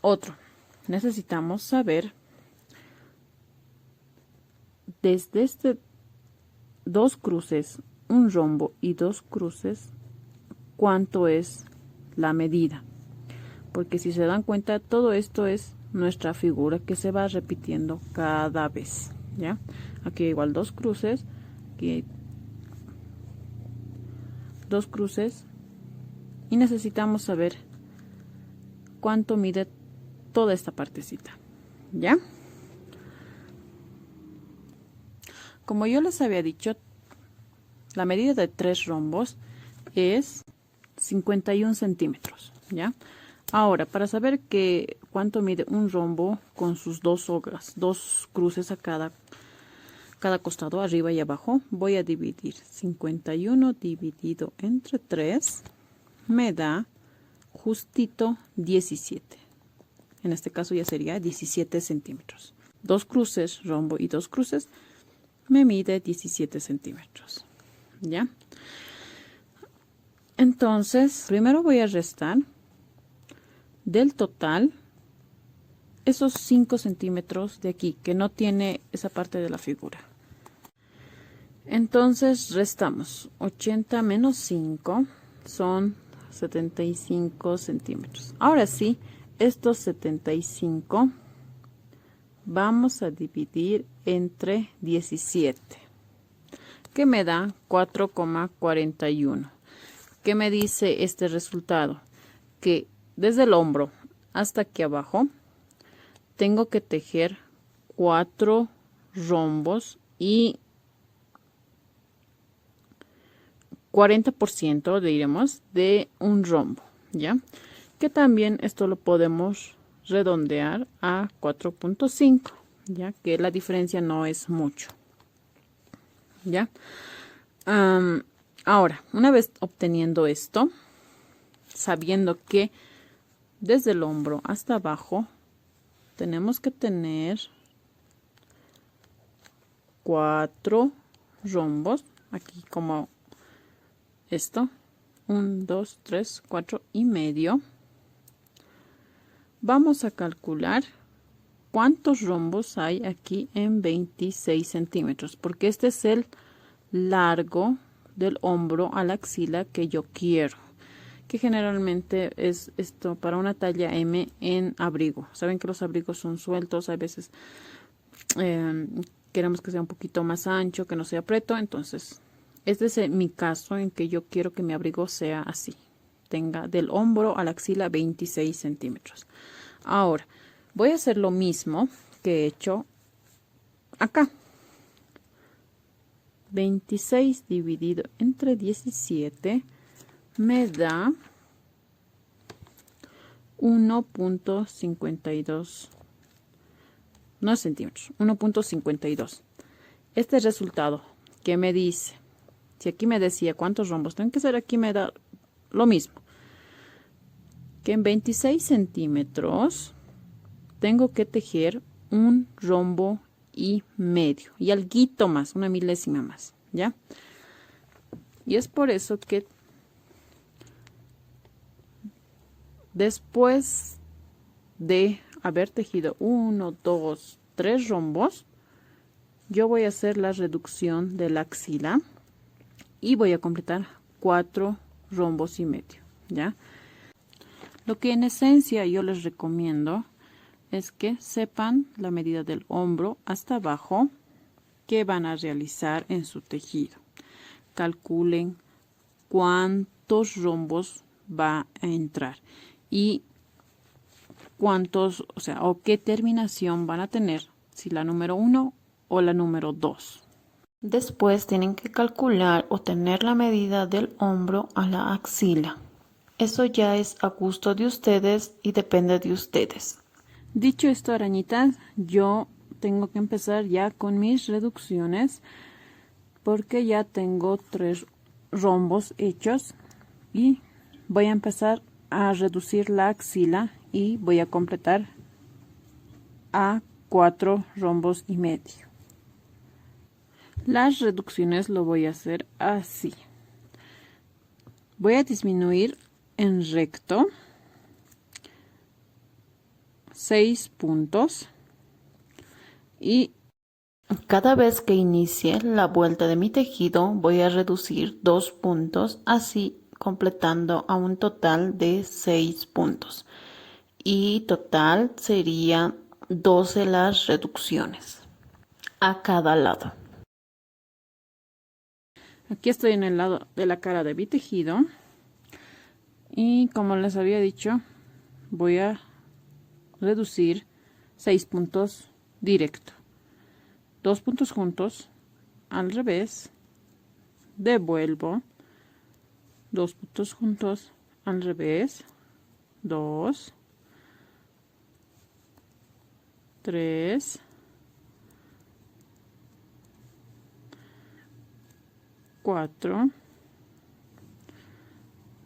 Otro, necesitamos saber desde dos cruces, un rombo y dos cruces, cuánto es la medida. Porque si se dan cuenta, todo esto es nuestra figura que se va repitiendo cada vez, ¿ya? Aquí igual dos cruces, aquí dos cruces, y necesitamos saber cuánto mide toda esta partecita, ¿ya? Como yo les había dicho, la medida de 3 rombos es 51 centímetros, ¿ya? Ahora, para saber cuánto mide un rombo con sus dos cruces a cada costado, arriba y abajo, voy a dividir 51 dividido entre 3, me da justito 17. En este caso ya sería 17 centímetros. Dos cruces, rombo y dos cruces, me mide 17 centímetros, ¿ya? Entonces, primero voy a restar del total esos 5 centímetros de aquí, que no tiene esa parte de la figura. Entonces, restamos 80 menos 5, son 75 centímetros. Ahora sí, estos 75 vamos a dividir entre 17, que me da 4,41. ¿Qué me dice este resultado? Que desde el hombro hasta aquí abajo tengo que tejer 4 rombos y 40% diremos de un rombo, ¿ya? Que también esto lo podemos redondear a 4.5, ya que la diferencia no es mucho, ¿ya? Ahora, una vez obteniendo esto, sabiendo que desde el hombro hasta abajo tenemos que tener 4 rombos, aquí como esto, 1, 2, 3, 4 y medio. Vamos a calcular cuántos rombos hay aquí en 26 centímetros, porque este es el largo del hombro a la axila que yo quiero, que generalmente es esto para una talla M en abrigo. Saben que los abrigos son sueltos, a veces queremos que sea un poquito más ancho, que no sea preto. Entonces este es mi caso en que yo quiero que mi abrigo sea así, tenga del hombro a la axila 26 centímetros. Ahora voy a hacer lo mismo que he hecho acá. 26 dividido entre 17 me da 1.52, no centímetros, 1.52. Este resultado que me dice, si aquí me decía cuántos rombos tengo que hacer, aquí me da lo mismo, que en 26 centímetros tengo que tejer un rombo y medio y alguito más, una milésima más, ¿ya? Y es por eso que después de haber tejido 1, 2, 3 rombos, yo voy a hacer la reducción de la axila y voy a completar 4 rombos y medio, ¿ya? Lo que en esencia yo les recomiendo es que sepan la medida del hombro hasta abajo que van a realizar en su tejido. Calculen cuántos rombos va a entrar y cuántos, o qué terminación van a tener, si la número 1 o la número 2. Después tienen que calcular o tener la medida del hombro a la axila. Eso ya es a gusto de ustedes y depende de ustedes. Dicho esto, arañitas, yo tengo que empezar ya con mis reducciones porque ya tengo 3 rombos hechos y voy a empezar a reducir la axila y voy a completar a 4 rombos y medio. Las reducciones lo voy a hacer así. Voy a disminuir en recto 6 puntos y cada vez que inicie la vuelta de mi tejido voy a reducir 2 puntos, así completando a un total de 6 puntos, y total sería 12 las reducciones a cada lado. Aquí estoy en el lado de la cara de mi tejido y como les había dicho, voy a reducir 6 puntos directo, 2 puntos juntos, al revés, devuelvo, 2 puntos juntos, al revés, 2, 3, 4,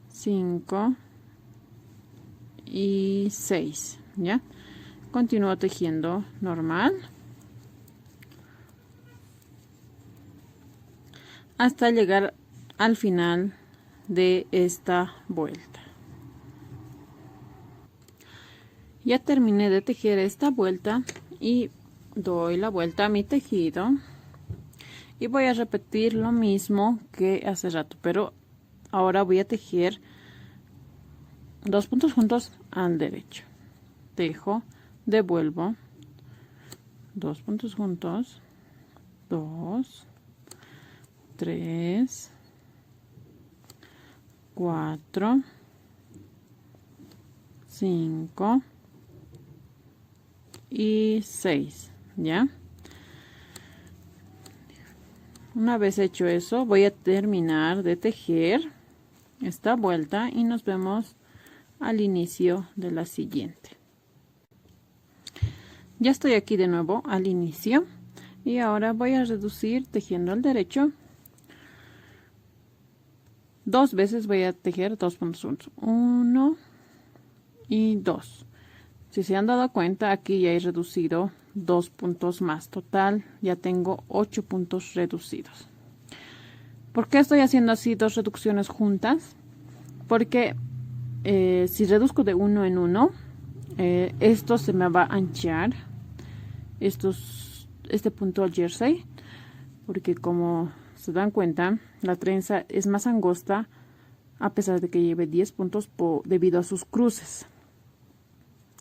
5 y 6. ¿Ya? Continúo tejiendo normal hasta llegar al final de esta vuelta. Ya terminé de tejer esta vuelta y doy la vuelta a mi tejido y voy a repetir lo mismo que hace rato, pero ahora voy a tejer 2 puntos juntos al derecho, tejo, devuelvo, 2 puntos juntos, 2, 3, 4, 5 y 6. ¿Ya? Una vez hecho eso, voy a terminar de tejer esta vuelta y nos vemos al inicio de la siguiente. Ya estoy aquí de nuevo al inicio y ahora voy a reducir tejiendo al derecho. 2 veces voy a tejer 2 puntos juntos, 1 y 2. Si se han dado cuenta, aquí ya he reducido 2 puntos más. Total, ya tengo 8 puntos reducidos. ¿Por qué estoy haciendo así 2 reducciones juntas? Porque si reduzco de uno en uno, esto se me va a anchar. Este punto al jersey, porque como se dan cuenta, la trenza es más angosta a pesar de que lleve 10 puntos debido a sus cruces.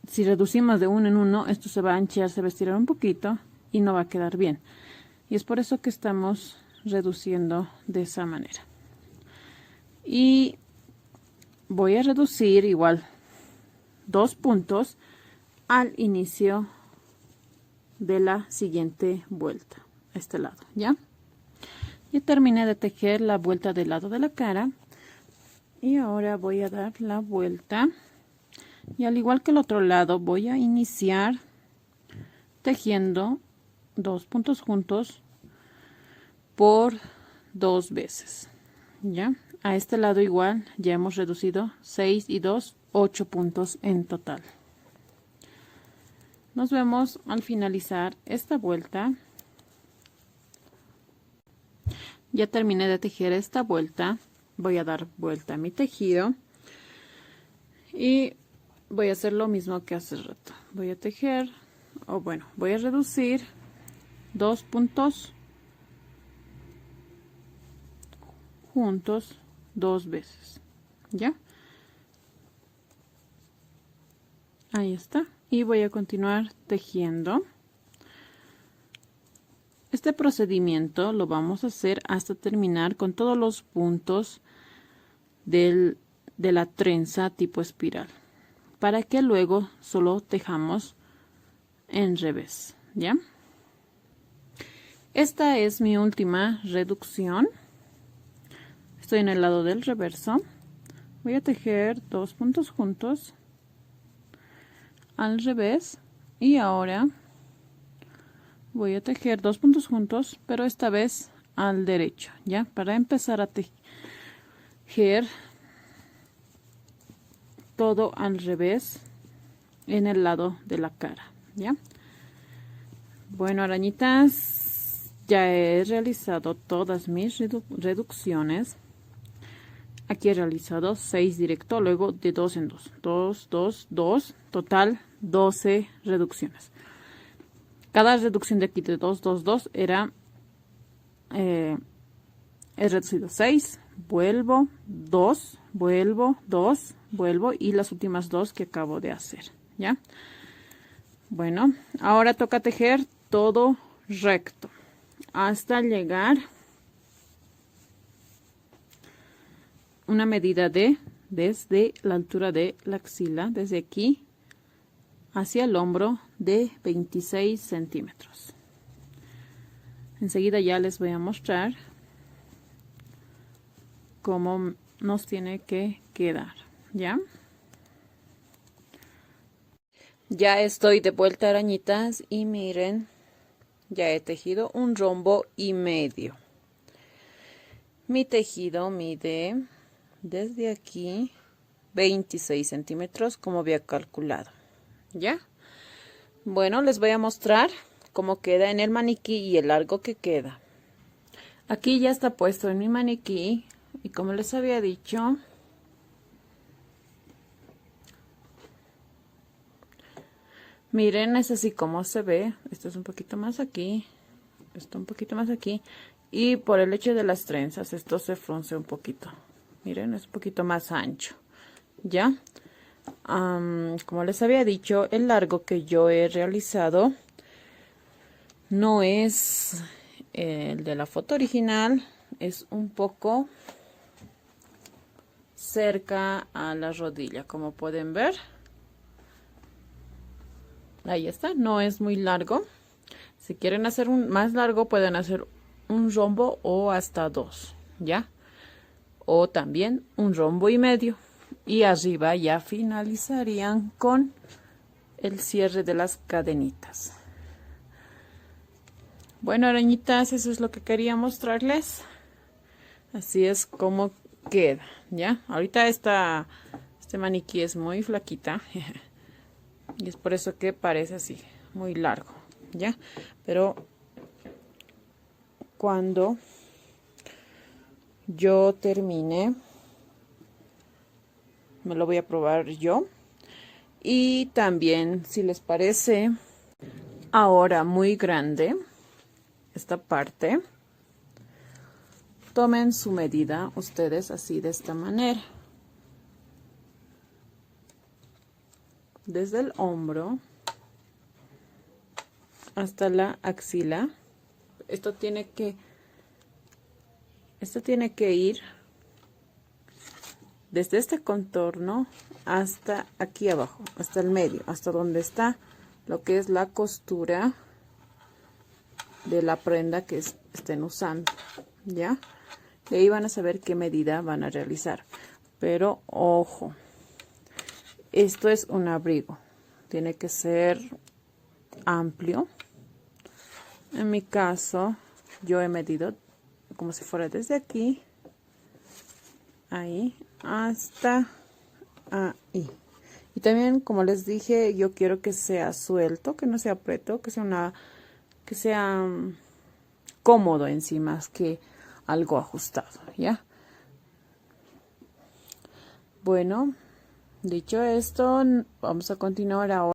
Si reducimos de uno en uno, esto se va a anchar, se va a estirar un poquito y no va a quedar bien. Y es por eso que estamos reduciendo de esa manera. Y voy a reducir igual 2 puntos al inicio de la siguiente vuelta, a este lado. ¿Ya? Ya terminé de tejer la vuelta del lado de la cara y ahora voy a dar la vuelta. Y al igual que el otro lado, voy a iniciar tejiendo 2 puntos juntos por 2 veces. ¿Ya? A este lado igual, ya hemos reducido 6 y 2, 8 puntos en total. Nos vemos al finalizar esta vuelta. Ya terminé de tejer esta vuelta. Voy a dar vuelta a mi tejido. Y voy a hacer lo mismo que hace rato. Voy a tejer, o bueno, voy a reducir 2 puntos juntos 2 veces. ¿Ya? Ahí está. Y voy a continuar tejiendo. Este procedimiento lo vamos a hacer hasta terminar con todos los puntos de la trenza tipo espiral, para que luego solo tejamos en revés. ¿Ya? Esta es mi última reducción. Estoy en el lado del reverso. Voy a tejer 2 puntos juntos al revés y ahora voy a tejer 2 puntos juntos, pero esta vez al derecho, ya, para empezar a tejer todo al revés en el lado de la cara. Ya, Bueno, arañitas, ya he realizado todas mis reducciones. Aquí he realizado 6 directo, luego de 2 en 2. 2, 2, 2, total 12 reducciones. Cada reducción de aquí de 2, 2, 2 era... he reducido 6, vuelvo, 2, vuelvo, 2, vuelvo y las últimas 2 que acabo de hacer, ¿ya? Bueno, ahora toca tejer todo recto hasta llegar una medida de desde la altura de la axila, desde aquí hacia el hombro, de 26 centímetros. Enseguida ya les voy a mostrar cómo nos tiene que quedar, ¿ya? Ya estoy de vuelta, arañitas, y miren, ya he tejido un rombo y medio. Mi tejido mide desde aquí 26 centímetros, como había calculado, ¿ya? Bueno, les voy a mostrar cómo queda en el maniquí y el largo que queda. Aquí ya está puesto en mi maniquí y como les había dicho, miren, es así como se ve. Esto es un poquito más aquí, esto un poquito más aquí, y por el hecho de las trenzas esto se frunce un poquito. Miren, es un poquito más ancho, ¿ya? Como les había dicho, el largo que yo he realizado no es el de la foto original, es un poco cerca a la rodilla, como pueden ver. Ahí está, no es muy largo. Si quieren hacer un más largo, pueden hacer un rombo o hasta 2, ¿ya? O también un rombo y medio. Y arriba ya finalizarían con el cierre de las cadenitas. Bueno, arañitas, eso es lo que quería mostrarles. Así es como queda, ¿ya? Ahorita este maniquí es muy flaquita. Y es por eso que parece así, muy largo, ¿ya? Pero cuando yo termine, me lo voy a probar yo. Y también, si les parece ahora muy grande esta parte, tomen su medida ustedes así de esta manera. Desde el hombro hasta la axila. Esto tiene que ir desde este contorno hasta aquí abajo, hasta el medio, hasta donde está lo que es la costura de la prenda que estén usando, ¿ya? De ahí van a saber qué medida van a realizar. Pero ojo, esto es un abrigo, tiene que ser amplio. En mi caso, yo he medido como si fuera desde aquí, ahí, hasta ahí. Y también, como les dije, yo quiero que sea suelto, que no sea aprieto, que sea cómodo en sí más que algo ajustado, ¿ya? Bueno, dicho esto, vamos a continuar ahora.